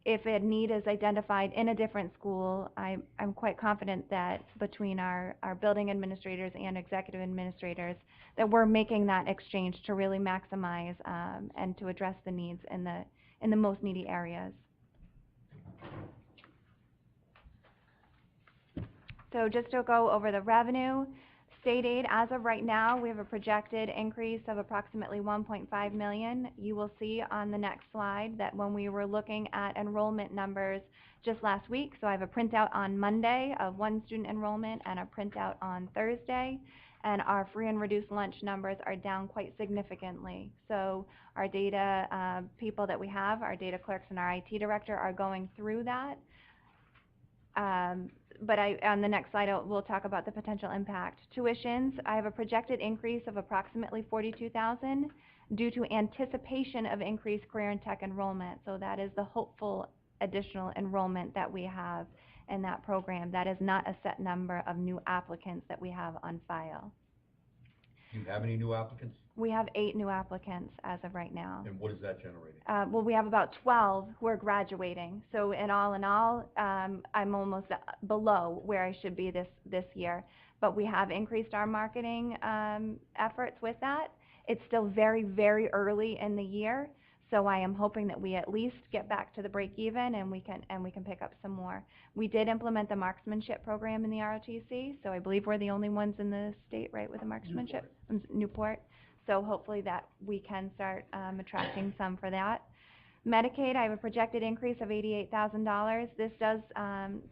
if a need is identified in a different school, I'm quite confident that between our building administrators and executive administrators, that we're making that exchange to really maximize and to address the needs in the most needy areas. So just to go over the revenue, state aid, as of right now, we have a projected increase of approximately $1.5 million. You will see on the next slide that when we were looking at enrollment numbers just last week, so I have a printout on Monday of 1 student enrollment and a printout on Thursday. and our free and reduced lunch numbers are down quite significantly. So our data people that we have, our data clerks and our IT director are going through that. But on the next slide, we'll talk about the potential impact. Tuitions, I have a projected increase of approximately $42,000 due to anticipation of increased career and tech enrollment. So that is the hopeful additional enrollment that we have in that program. That is not a set number of new applicants that we have on file. Do you have any new applicants? We have 8 new applicants as of right now. And what is that generating? Well, we have about 12 who are graduating. So in all, I'm almost below where I should be this year. But we have increased our marketing efforts with that. It's still very, very early in the year. So I am hoping that we at least get back to the break even and we can pick up some more. We did implement the marksmanship program in the ROTC. So I believe we're the only ones in the state, right, with the marksmanship? Newport. So hopefully that we can start attracting some for that. Medicaid, I have a projected increase of $88,000. This does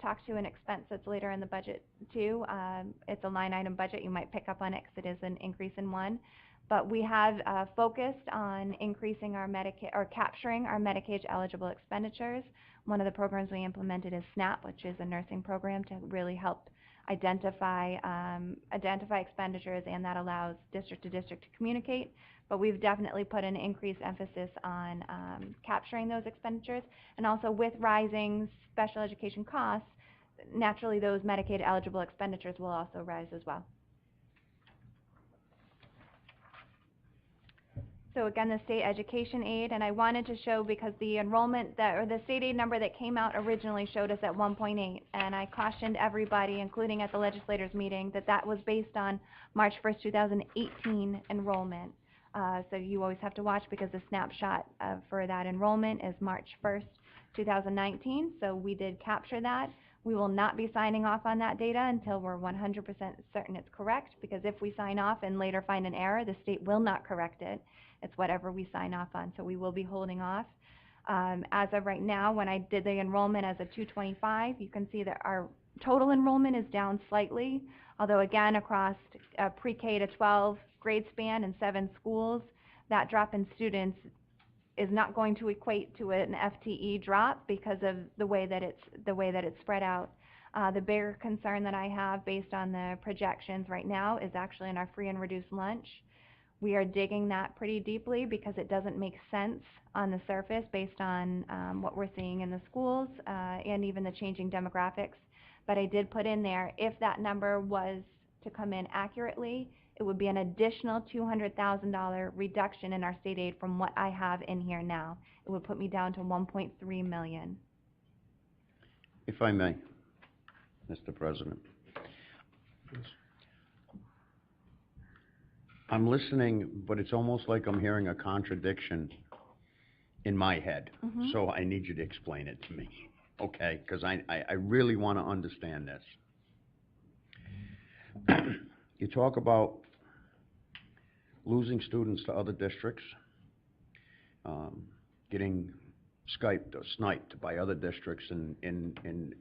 talk to an expense that's later in the budget too. It's a line item budget. You might pick up on it because it is an increase in one. But we have focused on increasing our Medicaid, or capturing our Medicaid eligible expenditures. One of the programs we implemented is SNAP, which is a nursing program to really help identify expenditures, and that allows district to district to communicate. But we've definitely put an increased emphasis on capturing those expenditures, and also with rising special education costs, naturally those Medicaid eligible expenditures will also rise as well. So again, the state education aid, and I wanted to show because the enrollment or the state aid number that came out originally showed us at 1.8, and I cautioned everybody, including at the legislators meeting, that that was based on March 1st, 2018 enrollment. So you always have to watch because the snapshot for that enrollment is March 1st, 2019. So we did capture that. We will not be signing off on that data until we're 100% certain it's correct, because if we sign off and later find an error, the state will not correct it. It's whatever we sign off on, so we will be holding off. As of right now, when I did the enrollment as a 225, you can see that our total enrollment is down slightly, although again, across pre-K to 12 grade span and 7 schools, that drop in students is not going to equate to an FTE drop because of the way that it's spread out. The bigger concern that I have based on the projections right now is actually in our free and reduced lunch. We are digging that pretty deeply because it doesn't make sense on the surface based on what we're seeing in the schools and even the changing demographics. But I did put in there, if that number was to come in accurately, it would be an additional $200,000 reduction in our state aid from what I have in here now. It would put me down to $1.3 million. If I may, Mr. President. I'm listening, but it's almost like I'm hearing a contradiction in my head. So I need you to explain it to me, okay? Because I really want to understand this. You talk about losing students to other districts, getting Skyped or sniped by other districts, and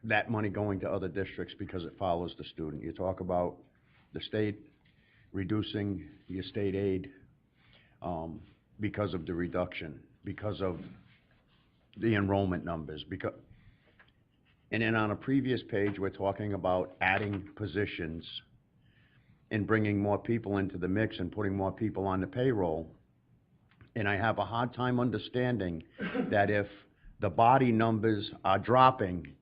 that money going to other districts because it follows the student. You talk about the state reducing your state aid because of the reduction, because of the enrollment numbers. And then on a previous page, we're talking about adding positions and bringing more people into the mix and putting more people on the payroll. And I have a hard time understanding that if the body numbers are dropping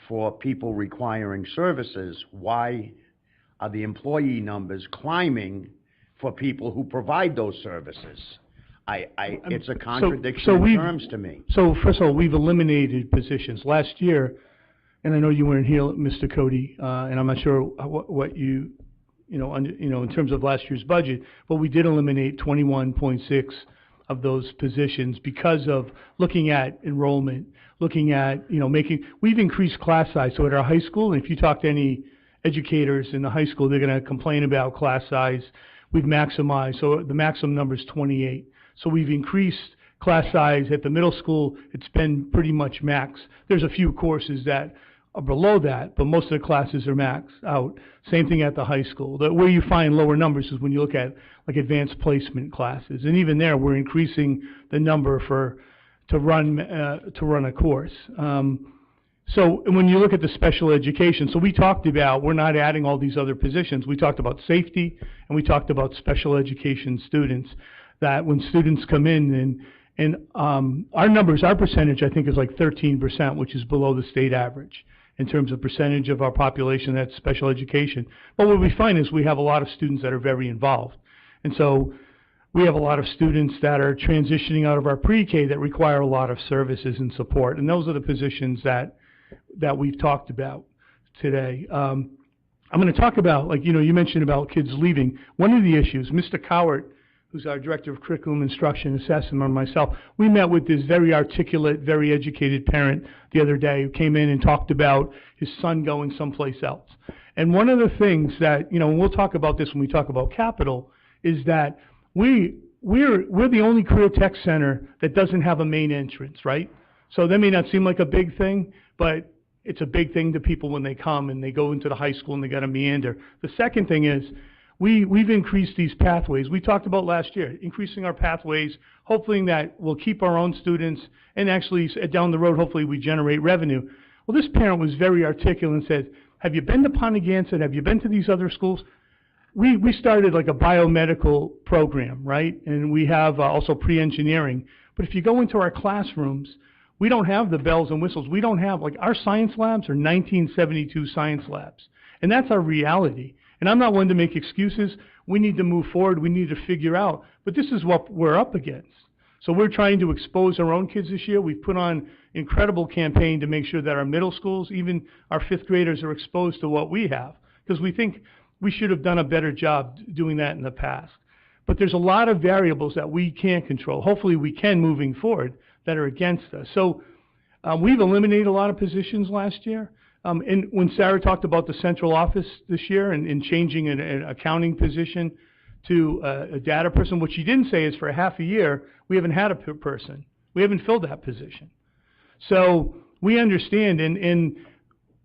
for people requiring services, why are the employee numbers climbing for people who provide those services? It's a contradiction in terms to me. So first of all, we've eliminated positions. Last year, and I know you weren't here, Mr. Cody, and I'm not sure what in terms of last year's budget, but we did eliminate 21.6 of those positions because of looking at enrollment, looking at, we've increased class size. So at our high school, and if you talk to any educators in the high school, they're going to complain about class size. We've maximized, so the maximum number is 28. So we've increased class size. At the middle school, it's been pretty much max. There's a few courses that below that, but most of the classes are maxed out. Same thing at the high school. Where you find lower numbers is when you look at like advanced placement classes, and even there, we're increasing the number to run a course. So when you look at the special education, so we talked about, we're not adding all these other positions. We talked about safety, and we talked about special education students, that when students come in, and our numbers, our percentage, I think, is like 13%, which is below the state average in terms of percentage of our population that's special education. But what we find is we have a lot of students that are very involved. And so we have a lot of students that are transitioning out of our pre-K that require a lot of services and support. And those are the positions that we've talked about today. I'm going to talk about, like, you mentioned about kids leaving. One of the issues, Mr. Cowart, who's our Director of Curriculum Instruction Assessment, and myself, we met with this very articulate, very educated parent the other day who came in and talked about his son going someplace else. And one of the things that, and we'll talk about this when we talk about capital, is that we're the only career tech center that doesn't have a main entrance, right? So that may not seem like a big thing, but it's a big thing to people when they come and they go into the high school and they got to meander. The second thing is we've increased these pathways. We talked about last year, increasing our pathways, hoping that we'll keep our own students, and actually down the road, hopefully we generate revenue. Well, this parent was very articulate and said, have you been to Pontigansett? Have you been to these other schools? We started like a biomedical program, right? And we have also pre-engineering. But if you go into our classrooms, we don't have the bells and whistles. We don't have, like, our science labs are 1972 science labs. And that's our reality. And I'm not one to make excuses. We need to move forward. We need to figure out. But this is what we're up against. So we're trying to expose our own kids this year. We've put on incredible campaign to make sure that our middle schools, even our fifth graders, are exposed to what we have. Because we think we should have done a better job doing that in the past. But there's a lot of variables that we can't control. Hopefully we can moving forward that are against us. So we've eliminated a lot of positions last year. And when Sarah talked about the central office this year and changing an accounting position to a data person, what she didn't say is for half a year, we haven't had a person. We haven't filled that position. So we understand, and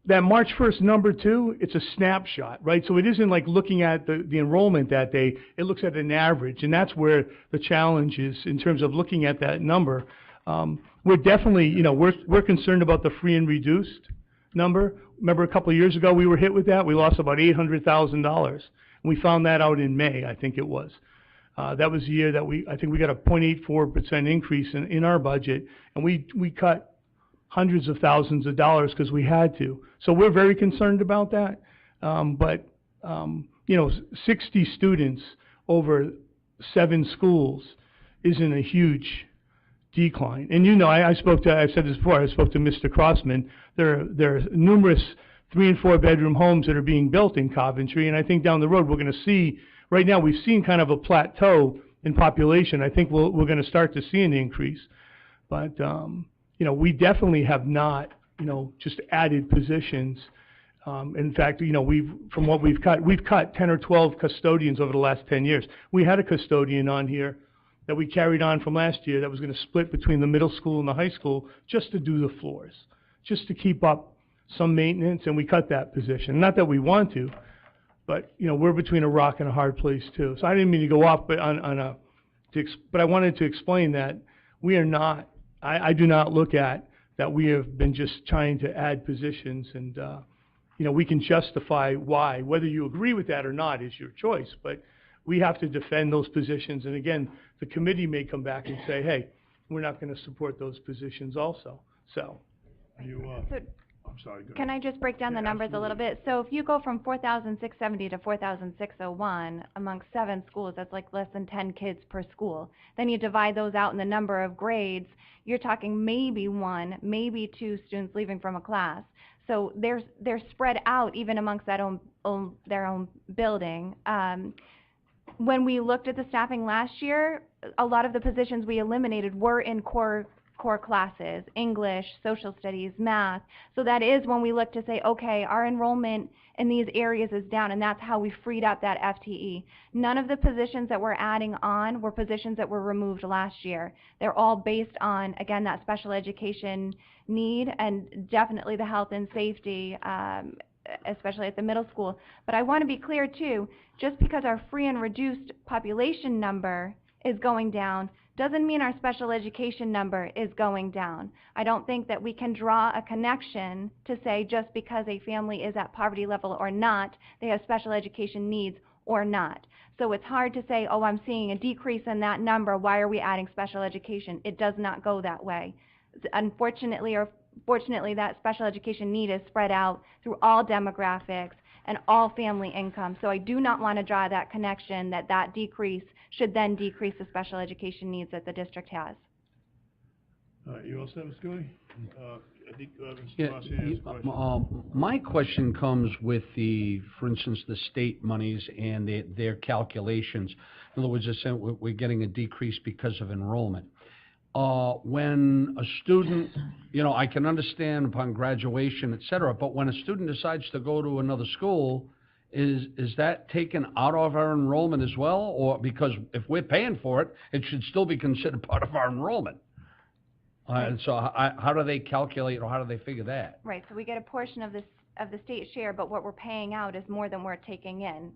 that March 1st number too, it's a snapshot, right? So it isn't like looking at the enrollment that day, it looks at an average, and that's where the challenge is in terms of looking at that number. We're definitely, we're concerned about the free and reduced number. Remember a couple of years ago we were hit with that? We lost about $800,000. We found that out in May, I think it was. That was the year that I think we got a 0.84% increase in our budget, and we cut hundreds of thousands of dollars because we had to. So we're very concerned about that. But 60 students over 7 schools isn't a huge decline. And I've said this before, I spoke to Mr. Crossman. There are numerous 3- and 4-bedroom homes that are being built in Coventry, and I think down the road we're going to see, right now we've seen kind of a plateau in population. I think we're going to start to see an increase. But, we definitely have not, just added positions. In fact, from what we've cut 10 or 12 custodians over the last 10 years. We had a custodian on here that we carried on from last year that was going to split between the middle school and the high school just to do the floors, just to keep up some maintenance, and we cut that position. Not that we want to, but, we're between a rock and a hard place too. So I didn't mean to go off, but but I wanted to explain that we are not, I do not look at that we have been just trying to add positions, and, we can justify why. Whether you agree with that or not is your choice, but we have to defend those positions. And again, the committee may come back and say, hey, we're not going to support those positions also. So, I'm sorry, go ahead. Can I just break down the numbers a little bit? So if you go from 4,670 to 4,601 amongst 7 schools, that's like less than 10 kids per school. Then you divide those out in the number of grades, you're talking maybe 1, maybe 2 students leaving from a class. So they're spread out even amongst their own building. When we looked at the staffing last year, a lot of the positions we eliminated were in core core classes, English, social studies, math. So that is when we look to say, okay, our enrollment in these areas is down, and that's how we freed up that FTE. None of the positions that we're adding on were positions that were removed last year. They're all based on, again, that special education need and definitely the health and safety, especially at the middle school. But I want to be clear too, just because our free and reduced population number is going down doesn't mean our special education number is going down. I don't think that we can draw a connection to say just because a family is at poverty level or not, they have special education needs or not. So it's hard to say, oh, I'm seeing a decrease in that number, why are we adding special education? It does not go that way. Unfortunately or fortunately, that special education need is spread out through all demographics and all family income. So I do not want to draw that connection that that decrease should then decrease the special education needs that the district has. All right, you all set, Ms. Cooley? I think, Yeah, Mr. Rossi has a question. my question comes with for instance, the state monies and their calculations. In other words, they're saying we're getting a decrease because of enrollment. When a student, I can understand upon graduation, et cetera, but when a student decides to go to another school, is that taken out of our enrollment as well? Or because if we're paying for it, it should still be considered part of our enrollment? And so how do they calculate or how do they figure that? Right, so we get a portion of the state share, but what we're paying out is more than we're taking in,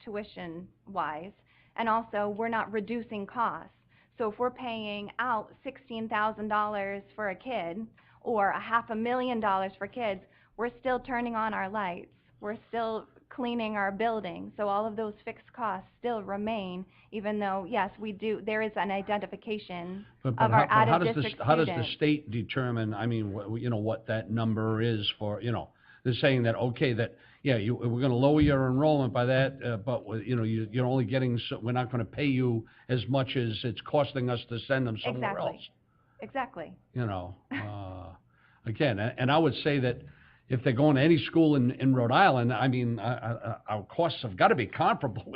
tuition-wise. And also, we're not reducing costs. So if we're paying out $16,000 for a kid or $500,000 for kids, we're still turning on our lights. We're still cleaning our building. So all of those fixed costs still remain, even though, yes, we do, there is an identification of our out-of-district students. How does the state determine, what that number is for, they're saying that, okay, that, yeah, we're going to lower your enrollment by that, but, you're only getting, we're not going to pay you as much as it's costing us to send them somewhere else. Exactly. Again, and I would say that if they're going to any school in Rhode Island, our costs have got to be comparable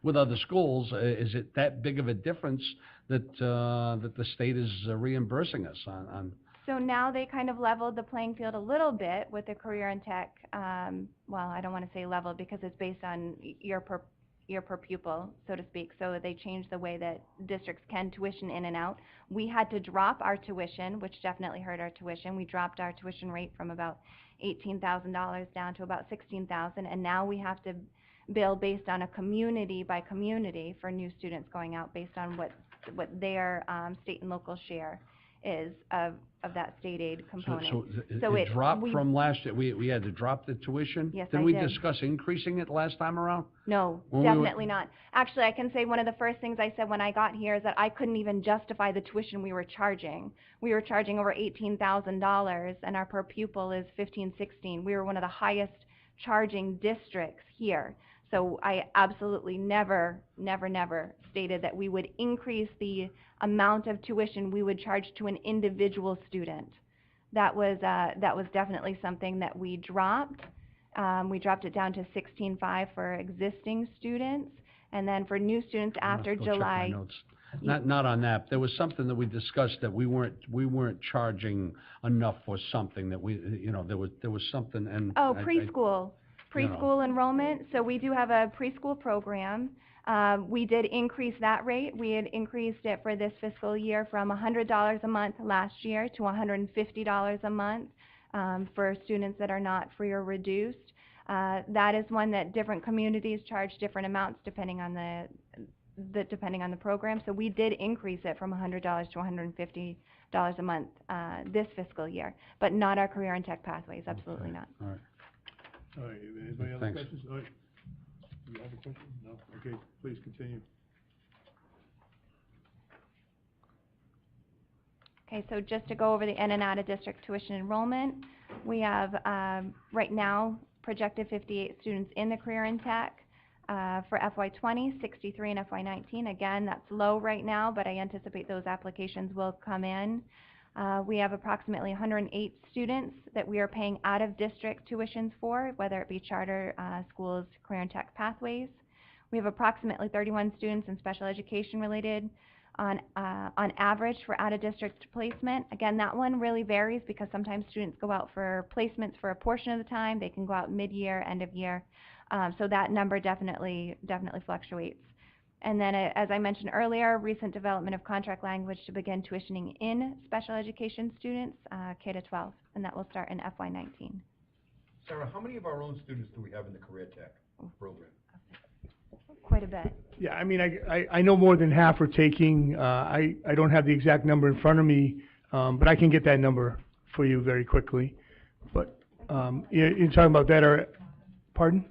with other schools. Is it that big of a difference that the state is reimbursing us on? So now they kind of leveled the playing field a little bit with the career and tech. Well, I don't want to say leveled because it's based on year per pupil, so to speak. So they changed the way that districts can tuition in and out. We had to drop our tuition, which definitely hurt our tuition. We dropped our tuition rate from about $18,000 down to about $16,000, and now we have to bill based on a community by community for new students going out based on what their state and local share is of that state aid component. So it dropped from last year. We had to drop the tuition? Yes, Did we discuss increasing it last time around? No, definitely not. Actually, I can say one of the first things I said when I got here is that I couldn't even justify the tuition we were charging. We were charging over $18,000, and our per pupil is $15, $16. We were one of the highest charging districts here. So I absolutely never stated that we would increase the amount of tuition we would charge to an individual student. That was definitely something that we dropped. We dropped it down to $16,500 for existing students, and then for new students after July. Check my notes. Not on that. There was something that we discussed that we weren't charging enough for something that there was something and. Oh, preschool. Preschool enrollment. So we do have a preschool program. We did increase that rate. We had increased it for this fiscal year from $100 a month last year to $150 a month for students that are not free or reduced. That is one that different communities charge different amounts depending on the program. So we did increase it from $100 to $150 a month this fiscal year, but not our career and tech pathways. Absolutely not. All right. All right, anybody other Thanks. questions? All right. Do you have a question? No? Okay, please continue. Okay, so just to go over the in and out of district tuition enrollment, we have right now projected 58 students in the career and tech. For FY20, 63 in FY19. Again, that's low right now, but I anticipate those applications will come in. We have approximately 108 students that we are paying out-of-district tuitions for, whether it be charter schools, career and tech pathways. We have approximately 31 students in special education-related on average for out-of-district placement. Again, that one really varies because sometimes students go out for placements for a portion of the time. They can go out mid-year, end of year. So that number definitely fluctuates. And then, as I mentioned earlier, recent development of contract language to begin tuitioning in special education students, K to 12, and that will start in FY19. Sarah, how many of our own students do we have in the Career Tech program? Quite a bit. Yeah, I mean, I know more than half are taking, I don't have the exact number in front of me, but I can get that number for you very quickly. But, you're talking about that, or, pardon?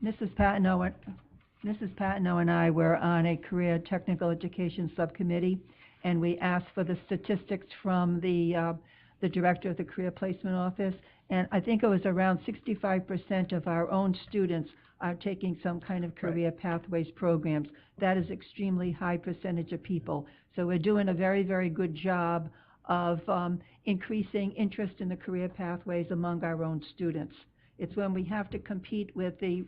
Mrs. Patino and I were on a career technical education subcommittee, and we asked for the statistics from the director of the career placement office, and I think it was around 65% of our own students are taking some kind of career pathways programs. That is extremely high percentage of people. So we're doing a very, very good job of increasing interest in the career pathways among our own students. It's when we have to compete with the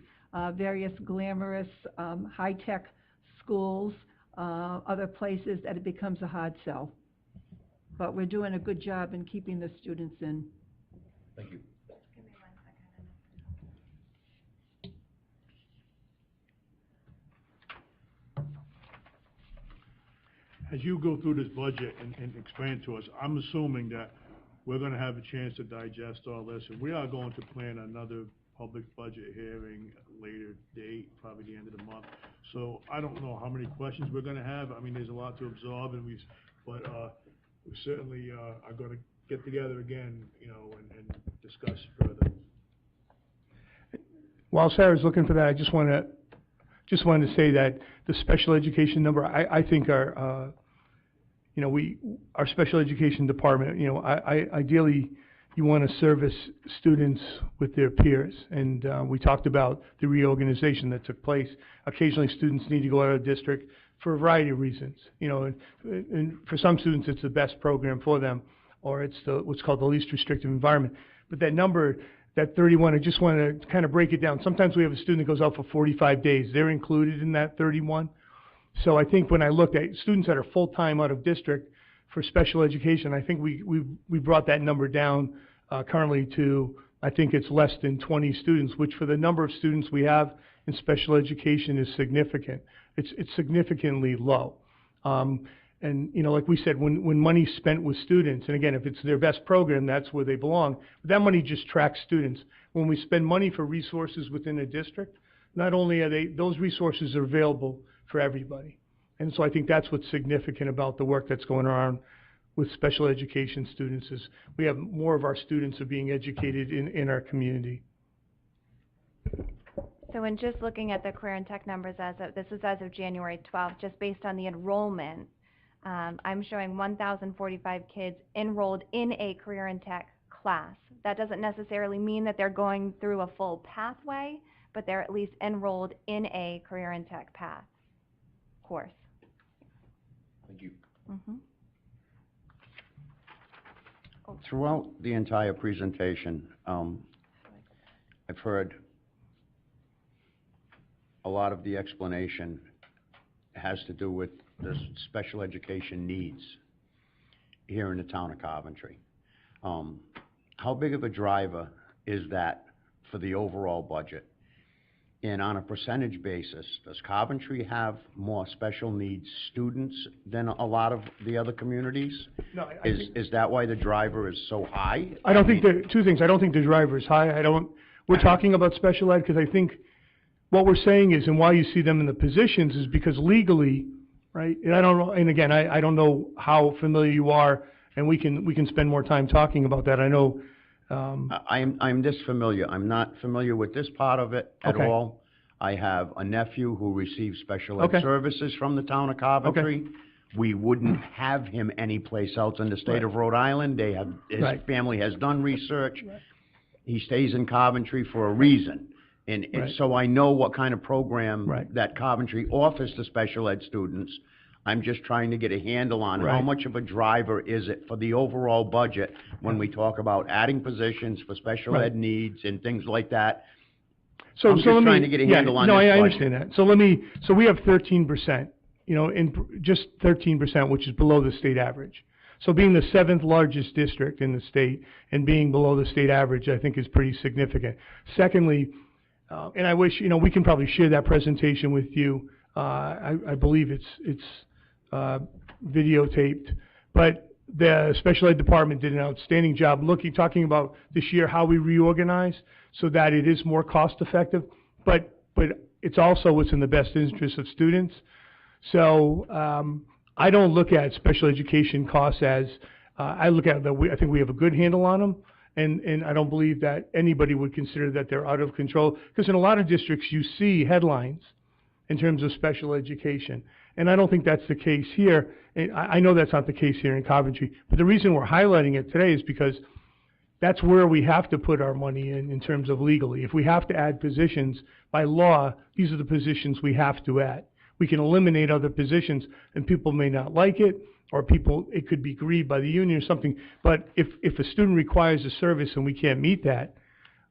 various glamorous high-tech schools, other places, that it becomes a hard sell. But we're doing a good job in keeping the students in. Thank you. Give me 1 second. As you go through this budget and explain it to us, I'm assuming that we're gonna have a chance to digest all this, and we are going to plan another public budget hearing at a later date, probably the end of the month. So I don't know how many questions we're gonna have. I mean, there's a lot to absorb, and we certainly are gonna get together again, you know, and discuss further. While Sarah's looking for that, I just wanted to say that the special education number, I think our, you know, our special education department, you know, ideally, you want to service students with their peers. And we talked about the reorganization that took place. Occasionally, students need to go out of district for a variety of reasons. You know, and for some students, it's the best program for them, or it's what's called the least restrictive environment. But that number, that 31, I just want to kind of break it down. Sometimes we have a student that goes out for 45 days. They're included in that 31. So I think when I looked at students that are full-time out of district for special education, I think we brought that number down currently to, I think it's less than 20 students, which for the number of students we have in special education is significant. It's significantly low. And, you know, like we said, when money's spent with students, and again, if it's their best program, that's where they belong, but that money just tracks students. When we spend money for resources within a district, not only are those resources are available for everybody. And so I think that's what's significant about the work that's going on with special education students, is we have more of our students are being educated in our community. So in just looking at the career and tech numbers this is as of January 12th, just based on the enrollment, I'm showing 1,045 kids enrolled in a career and tech class. That doesn't necessarily mean that they're going through a full pathway, but they're at least enrolled in a career and tech path course. Thank you. Mm-hmm. Throughout the entire presentation, I've heard a lot of the explanation has to do with the special education needs here in the town of Coventry. How big of a driver is that for the overall budget? And on a percentage basis, does Coventry have more special needs students than a lot of the other communities? No, Is that why the driver is so high? I don't think two things. I don't think the driver is high. We're talking about special ed because I think what we're saying is, and why you see them in the positions is because legally, right? And I don't know, and again, I don't know how familiar you are, and we can spend more time talking about that. I know. I'm this familiar. I'm not familiar with this part of it at Okay. all. I have a nephew who receives special ed Okay. services from the town of Coventry. We wouldn't have him anyplace else in the state of Rhode Island. His Right. family has done research. He stays in Coventry for a reason. And Right. so I know what kind of program Right. that Coventry offers to special ed students. I'm just trying to get a handle on how Right. much of a driver is it for the overall budget when we talk about adding positions for special Right. ed needs and things like that. So I'm just let me- trying to get a yeah, handle on no, this I budget. understand that. So we have 13%, you know, just 13%, which is below the state average. So being the 7th largest district in the state and being below the state average, I think is pretty significant. Secondly, and I wish, you know, we can probably share that presentation with you. I believe it's videotaped, but the special ed department did an outstanding job talking about this year how we reorganize so that it is more cost effective, but it's also what's in the best interest of students. So I don't look at special education costs as, I look at I think we have a good handle on them, and I don't believe that anybody would consider that they're out of control, because in a lot of districts you see headlines in terms of special education, and I don't think that's the case here. And I know that's not the case here in Coventry, but the reason we're highlighting it today is because that's where we have to put our money in terms of legally. If we have to add positions, by law, these are the positions we have to add. We can eliminate other positions, and people may not like it, or it could be grieved by the union or something, but if a student requires a service and we can't meet that,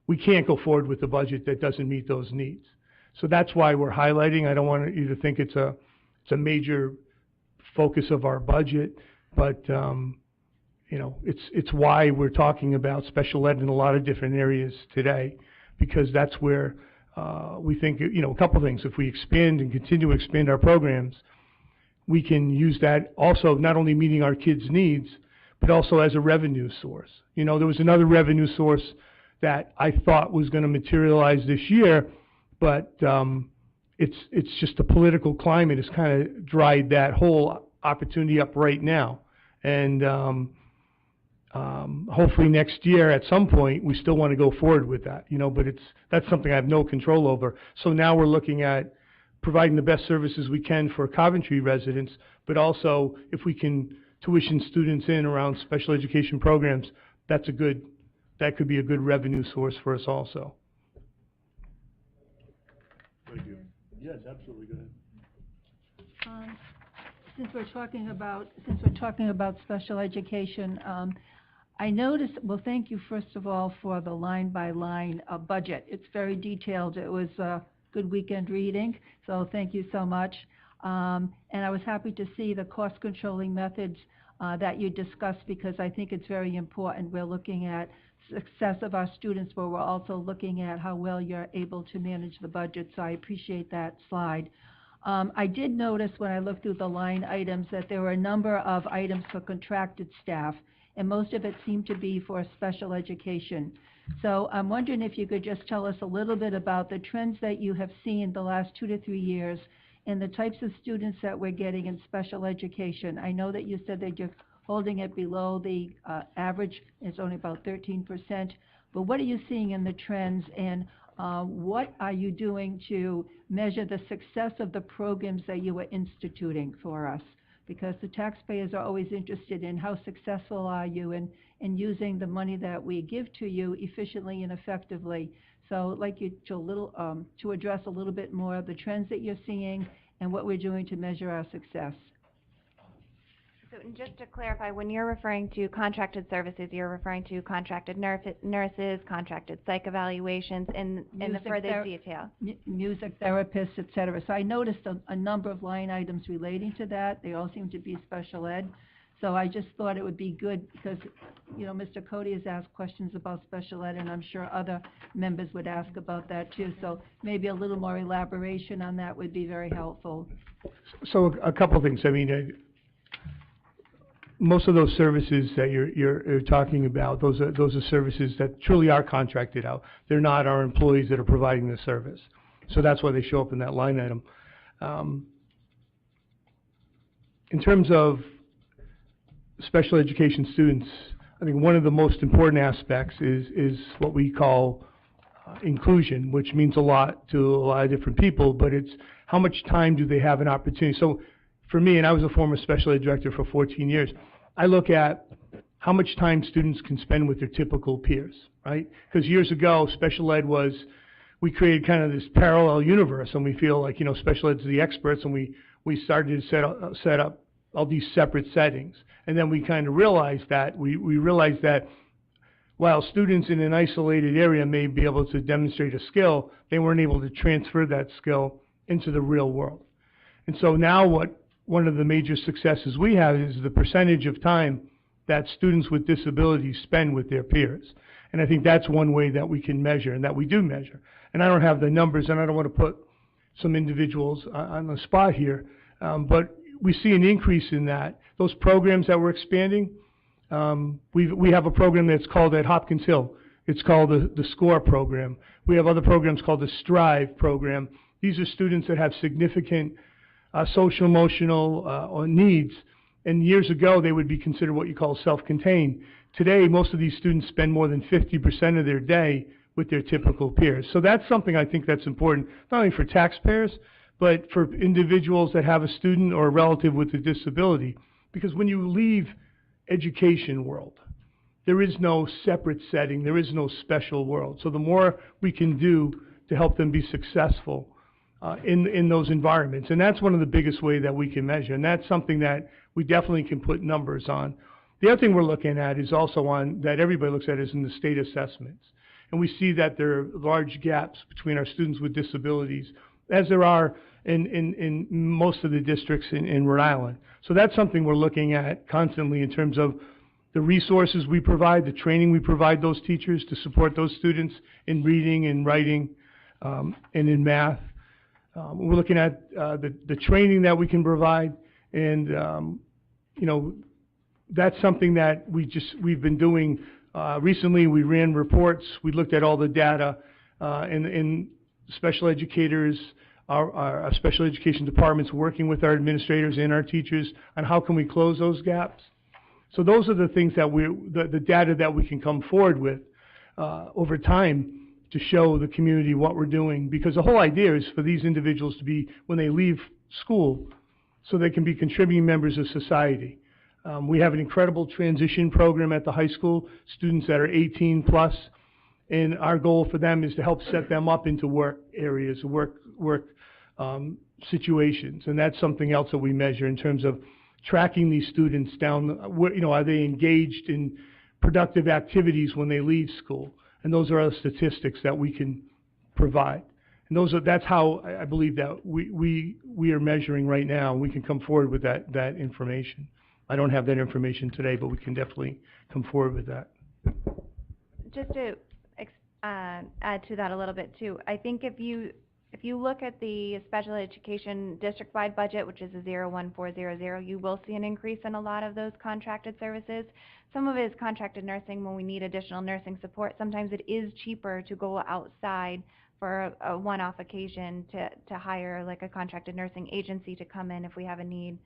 we can't go forward with a budget that doesn't meet those needs. So that's why we're highlighting. I don't want you to think it's a major focus of our budget, but you know, it's why we're talking about special ed in a lot of different areas today, because that's where we think, you know, a couple things. If we expand and continue to expand our programs, we can use that also not only meeting our kids' needs, but also as a revenue source. You know, there was another revenue source that I thought was going to materialize this year, but it's just the political climate has kind of dried that whole opportunity up right now. And hopefully next year at some point we still want to go forward with that, you know, but that's something I have no control over. So now we're looking at providing the best services we can for Coventry residents, but also if we can tuition students in around special education programs, that could be a good revenue source for us also. Thank you. Yes, absolutely, go ahead. Since we're talking about special education, I noticed, well, thank you first of all for the line-by-line budget. It's very detailed. It was good weekend reading, so thank you so much. And I was happy to see the cost controlling methods that you discussed, because I think it's very important. We're looking at success of our students, but we're also looking at how well you're able to manage the budget, so I appreciate that slide. I did notice when I looked through the line items that there were a number of items for contracted staff, and most of it seemed to be for special education. So I'm wondering if you could just tell us a little bit about the trends that you have seen the last 2 to 3 years and the types of students that we're getting in special education. I know that you said that you're holding it below the average, it's only about 13%, but what are you seeing in the trends, and what are you doing to measure the success of the programs that you are instituting for us? Because the taxpayers are always interested in how successful are you in using the money that we give to you efficiently and effectively. So I'd like you to address a little bit more of the trends that you're seeing and what we're doing to measure our success. So just to clarify, when you're referring to contracted services, you're referring to contracted nurses, contracted psych evaluations, in the further detail. Music therapists, et cetera. So I noticed a number of line items relating to that. They all seem to be special ed. So I just thought it would be good because, you know, Mr. Cody has asked questions about special ed, and I'm sure other members would ask about that too. So maybe a little more elaboration on that would be very helpful. So a couple things. I mean, most of those services that you're talking about, those are services that truly are contracted out. They're not our employees that are providing the service. So that's why they show up in that line item. In terms of special education students, I think one of the most important aspects is what we call inclusion, which means a lot to a lot of different people, but it's how much time do they have an opportunity. So for me, and I was a former special ed director for 14 years, I look at how much time students can spend with their typical peers, right? Because years ago, special ed we created kind of this parallel universe, and we feel like, you know, special ed's the experts, and we started to set up all these separate settings. And then we kind of realized that, we realized that while students in an isolated area may be able to demonstrate a skill, they weren't able to transfer that skill into the real world. And so now one of the major successes we have is the percentage of time that students with disabilities spend with their peers. And I think that's one way that we can measure, and that we do measure. And I don't have the numbers, and I don't want to put some individuals on the spot here, but we see an increase in that. Those programs that we're expanding, we have a program that's called at Hopkins Hill. It's called the SCORE program. We have other programs called the STRIVE program. These are students that have significant social, emotional needs. And years ago, they would be considered what you call self-contained. Today, most of these students spend more than 50% of their day with their typical peers. So that's something I think that's important, not only for taxpayers, but for individuals that have a student or a relative with a disability. Because when you leave education world, there is no separate setting, there is no special world. So the more we can do to help them be successful in those environments. And that's one of the biggest ways that we can measure. And that's something that we definitely can put numbers on. The other thing we're looking at is also on, that everybody looks at, is in the state assessments. And we see that there are large gaps between our students with disabilities, as there are in most of the districts in Rhode Island. So that's something we're looking at constantly in terms of the resources we provide, the training we provide those teachers to support those students in reading and writing and in math. We're looking at the training that we can provide, and you know, that's something that we've been doing. Recently, we ran reports. We looked at all the data, and special educators, our special education departments, working with our administrators and our teachers on how can we close those gaps. So those are the things that the data that we can come forward with over time to show the community what we're doing. Because the whole idea is for these individuals to be, when they leave school, so they can be contributing members of society. We have an incredible transition program at the high school, students that are 18 plus, and our goal for them is to help set them up into work areas, work situations. And that's something else that we measure in terms of tracking these students down, you know, are they engaged in productive activities when they leave school? And those are other statistics that we can provide. And that's how I believe that we are measuring right now. We can come forward with that information. I don't have that information today, but we can definitely come forward with that. Just to add to that a little bit too, I think if you look at the special education district-wide budget, which is a 01400, you will see an increase in a lot of those contracted services. Some of it is contracted nursing when we need additional nursing support. Sometimes it is cheaper to go outside for a one-off occasion to hire like a contracted nursing agency to come in if we have a need.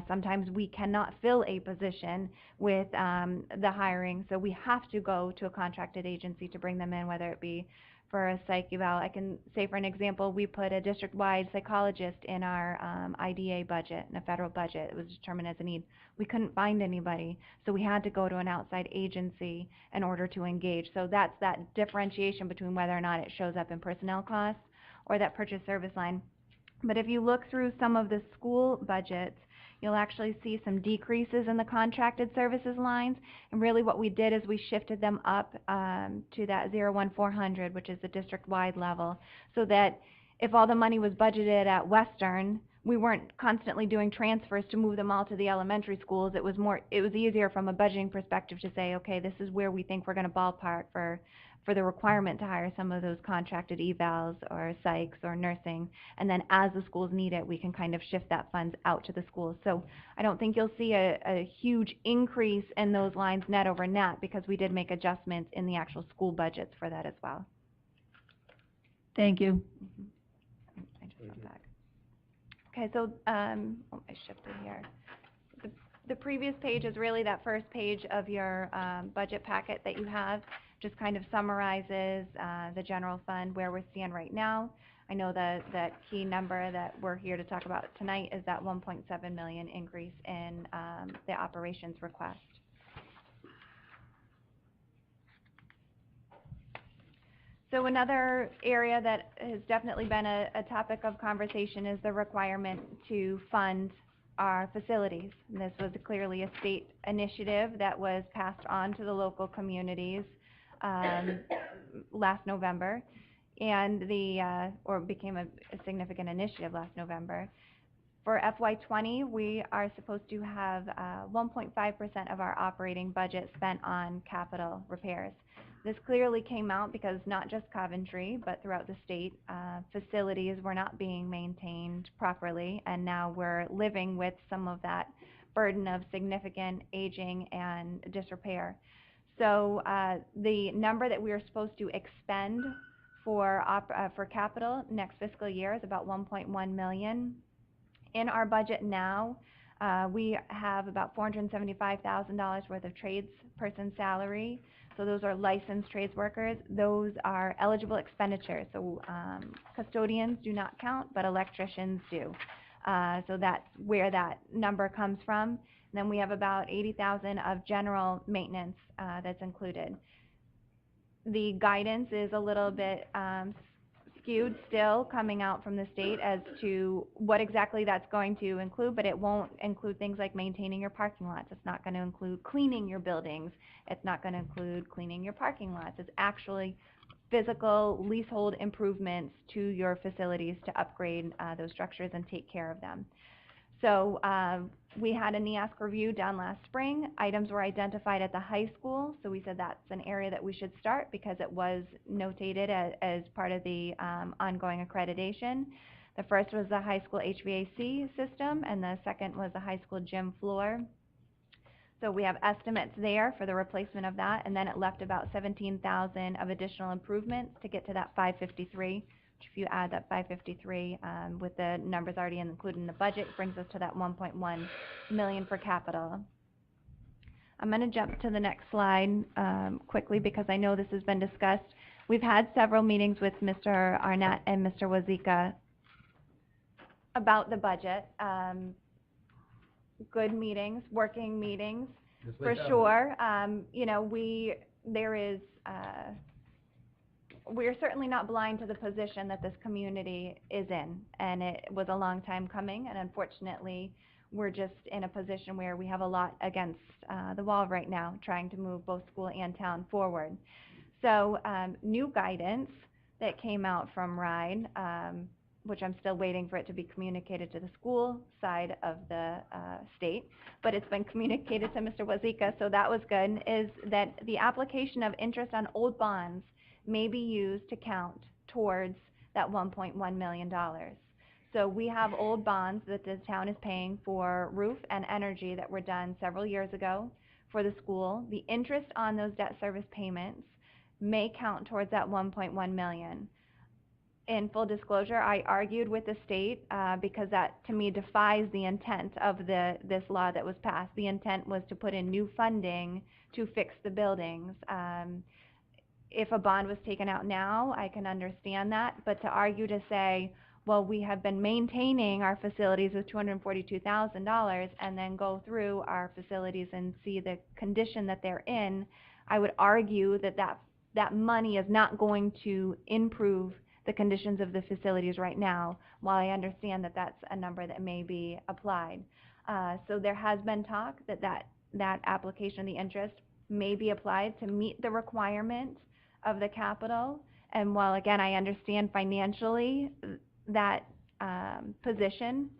Sometimes we cannot fill a position with the hiring, so we have to go to a contracted agency to bring them in, whether it be for a psych eval. I can say, for an example, we put a district-wide psychologist in our IDA budget, in a federal budget. It was determined as a need. We couldn't find anybody, so we had to go to an outside agency in order to engage. So that's that differentiation between whether or not it shows up in personnel costs or that purchase service line. But if you look through some of the school budgets, you'll actually see some decreases in the contracted services lines. And really what we did is we shifted them up to that 01400, which is the district-wide level, so that if all the money was budgeted at Western, we weren't constantly doing transfers to move them all to the elementary schools. It was easier from a budgeting perspective to say, okay, this is where we think we're going to ballpark for the requirement to hire some of those contracted evals or psychs or nursing, and then as the schools need it, we can kind of shift that funds out to the schools. So I don't think you'll see a huge increase in those lines net over net, because we did make adjustments in the actual school budgets for that as well. Thank you. I just went back. Okay, so I shifted here. The previous page is really that first page of your budget packet that you have. Just kind of summarizes the general fund, where we're standing right now. I know that key number that we're here to talk about tonight is that 1.7 million increase in the operations request. So another area that has definitely been a topic of conversation is the requirement to fund our facilities. And this was clearly a state initiative that was passed on to the local communities last November, and or became a significant initiative last November. For FY20, we are supposed to have 1.5% of our operating budget spent on capital repairs. This clearly came out because not just Coventry, but throughout the state, facilities were not being maintained properly, and now we're living with some of that burden of significant aging and disrepair. So the number that we are supposed to expend for capital next fiscal year is about $1.1 million. In our budget now, we have about $475,000 worth of tradesperson salary. So those are licensed trades workers. Those are eligible expenditures. So custodians do not count, but electricians do. So that's where that number comes from. And then we have about $80,000 of general maintenance that's included. The guidance is a little bit skewed still coming out from the state as to what exactly that's going to include, but it won't include things like maintaining your parking lots. It's not going to include cleaning your buildings. It's not going to include cleaning your parking lots. It's actually physical leasehold improvements to your facilities to upgrade those structures and take care of them. So we had a NEASC review done last spring. Items were identified at the high school, so we said that's an area that we should start because it was notated as part of the ongoing accreditation. The first was the high school HVAC system, and the second was the high school gym floor. So we have estimates there for the replacement of that, and then it left about $17,000 of additional improvements to get to that 553. If you add that 553 with the numbers already included in the budget, brings us to that 1.1 million for capital. I'm going to jump to the next slide quickly because I know this has been discussed. We've had several meetings with Mr. Arnett and Mr. Wazika about the budget. Good meetings, working meetings, for sure. You know, we're certainly not blind to the position that this community is in, and it was a long time coming, and unfortunately we're just in a position where we have a lot against the wall right now, trying to move both school and town forward. So new guidance that came out from RIDE, which I'm still waiting for it to be communicated to the school side of the state, but it's been communicated to Mr. Wazika, so that was good, is that the application of interest on old bonds may be used to count towards that $1.1 million. So we have old bonds that the town is paying for roof and energy that were done several years ago for the school. The interest on those debt service payments may count towards that $1.1 million. In full disclosure, I argued with the state because that, to me, defies the intent of this law that was passed. The intent was to put in new funding to fix the buildings. If a bond was taken out now, I can understand that, but to argue to say, well, we have been maintaining our facilities with $242,000 and then go through our facilities and see the condition that they're in, I would argue that that money is not going to improve the conditions of the facilities right now, while I understand that that's a number that may be applied. So there has been talk that application of the interest may be applied to meet the requirement of the capital, and while again I understand financially that position,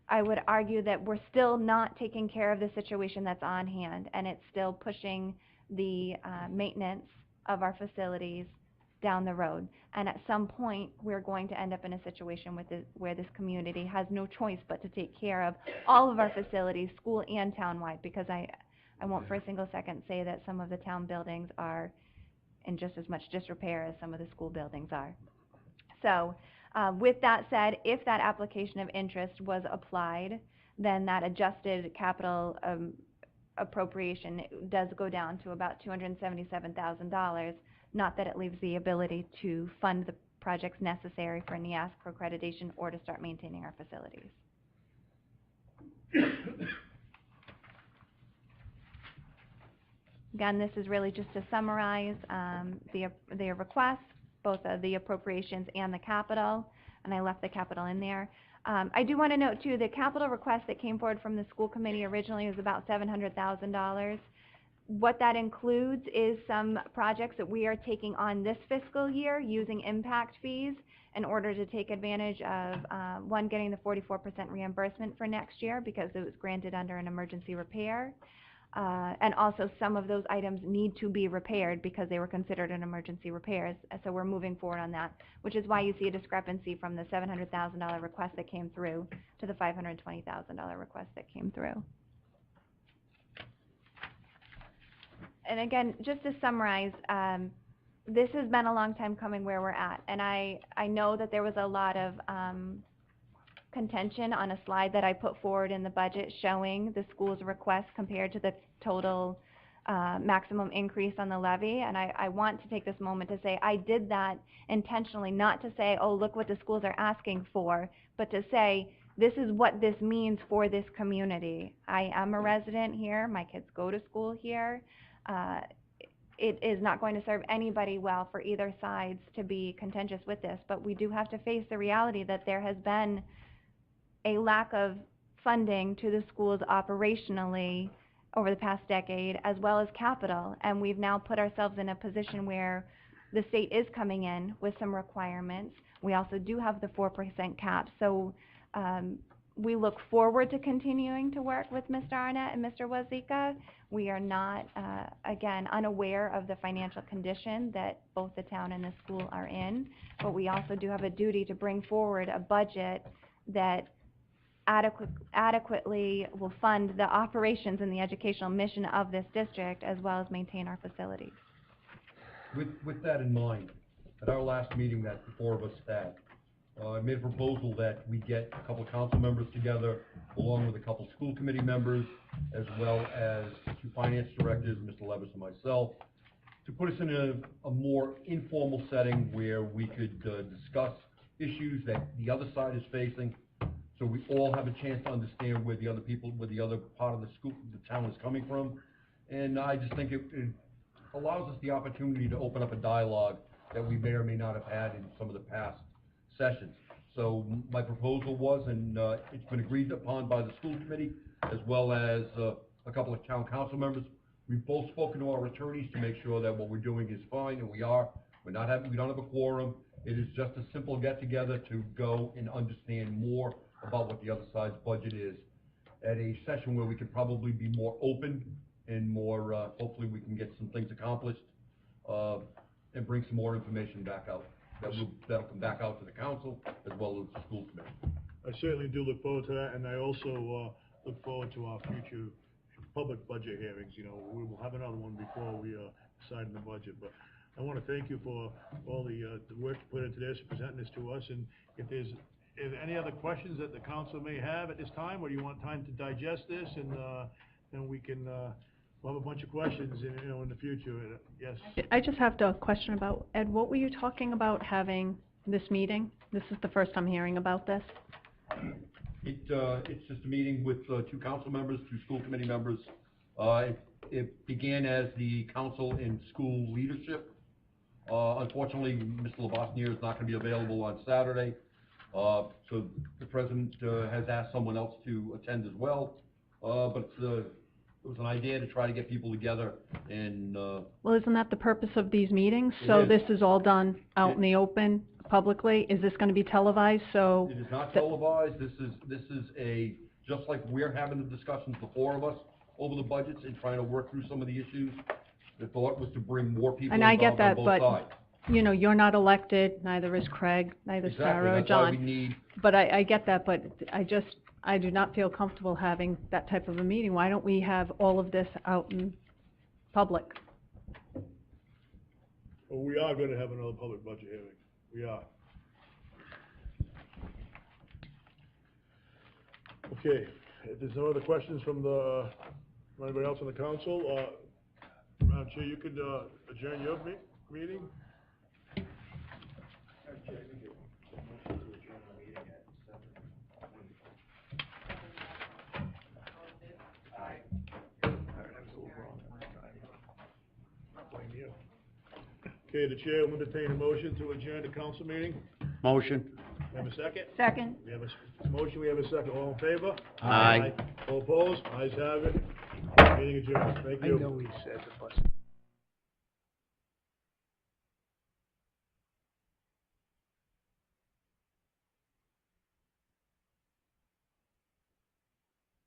I would argue that we're still not taking care of the situation that's on hand, and it's still pushing the maintenance of our facilities down the road. And at some point we're going to end up in a situation where this community has no choice but to take care of all of our facilities, school and townwide, because I won't for a single second say that some of the town buildings are in just as much disrepair as some of the school buildings are. So with that said, if that application of interest was applied, then that adjusted capital appropriation does go down to about $277,000, not that it leaves the ability to fund the projects necessary for NEASC accreditation or to start maintaining our facilities. Again, this is really just to summarize the requests, both the appropriations and the capital, and I left the capital in there. I do want to note too, the capital request that came forward from the school committee originally was about $700,000. What that includes is some projects that we are taking on this fiscal year using impact fees in order to take advantage of, one, getting the 44% reimbursement for next year because it was granted under an emergency repair. And also some of those items need to be repaired because they were considered an emergency repairs. So we're moving forward on that, which is why you see a discrepancy from the $700,000 request that came through to the $520,000 request that came through. And again, just to summarize, this has been a long time coming where we're at. And I know that there was a lot of contention on a slide that I put forward in the budget showing the school's request compared to the total maximum increase on the levy. And I want to take this moment to say I did that intentionally, not to say, oh, look what the schools are asking for, but to say, this is what this means for this community. I am a resident here. My kids go to school here. It is not going to serve anybody well for either sides to be contentious with this, but we do have to face the reality that there has been a lack of funding to the schools operationally over the past decade, as well as capital, and we've now put ourselves in a position where the state is coming in with some requirements. We also do have the 4% cap, so we look forward to continuing to work with Mr. Arnett and Mr. Wazika. We are not, again, unaware of the financial condition that both the town and the school are in, but we also do have a duty to bring forward a budget that adequately will fund the operations and the educational mission of this district, as well as maintain our facilities. With that in mind, at our last meeting that the four of us had, I made a proposal that we get a couple of council members together, along with a couple of school committee members, as well as two finance directors, Mr. Levis and myself, to put us in a more informal setting where we could discuss issues that the other side is facing, so we all have a chance to understand where the other part of the school, the town is coming from. And I just think it allows us the opportunity to open up a dialogue that we may or may not have had in some of the past sessions. So my proposal was, and it's been agreed upon by the school committee, as well as a couple of town council members. We've both spoken to our attorneys to make sure that what we're doing is fine, and we don't have a quorum. It is just a simple get-together to go and understand more about what the other side's budget is at a session where we could probably be more open and more, hopefully we can get some things accomplished and bring some more information back out. That'll come back out to the council as well as the school committee. I certainly do look forward to that, and I also look forward to our future public budget hearings. You know, we will have another one before we decide on the budget, but I want to thank you for all the work you put into this, presenting this to us, and if there's any other questions that the council may have at this time, or do you want time to digest this, and then we can we'll have a bunch of questions in the future. Yes. I just have a question about, Ed, what were you talking about having this meeting? This is the first I'm hearing about this. It's just a meeting with two council members, two school committee members. It began as the council and school leadership. Unfortunately, Mr. Lebosnier is not going to be available on Saturday, so the president has asked someone else to attend as well. But it was an idea to try to get people together and... Well, isn't that the purpose of these meetings? So this is all done out in the open, publicly? Is this going to be televised? So it is not televised. This is just like we're having the discussions, the four of us, over the budgets and trying to work through some of the issues. The thought was to bring more people and I get involved that, on both but sides. you know, you're not elected, neither is Craig, neither Exactly, Sarah or that's why we John. need... But I get that, but I do not feel comfortable having that type of a meeting. Why don't we have all of this out in public? Well, we are going to have another public budget hearing. We are. Okay, if there's no other questions from anybody else on the council, Madam Chair, you could adjourn your meeting? Okay, the chair will entertain a motion to adjourn the council meeting. Motion. We have a second? Second. We have a motion, we have a second. All in favor? Aye. All opposed? Ayes have it. Meeting adjourned. Thank I you. know he said the bus.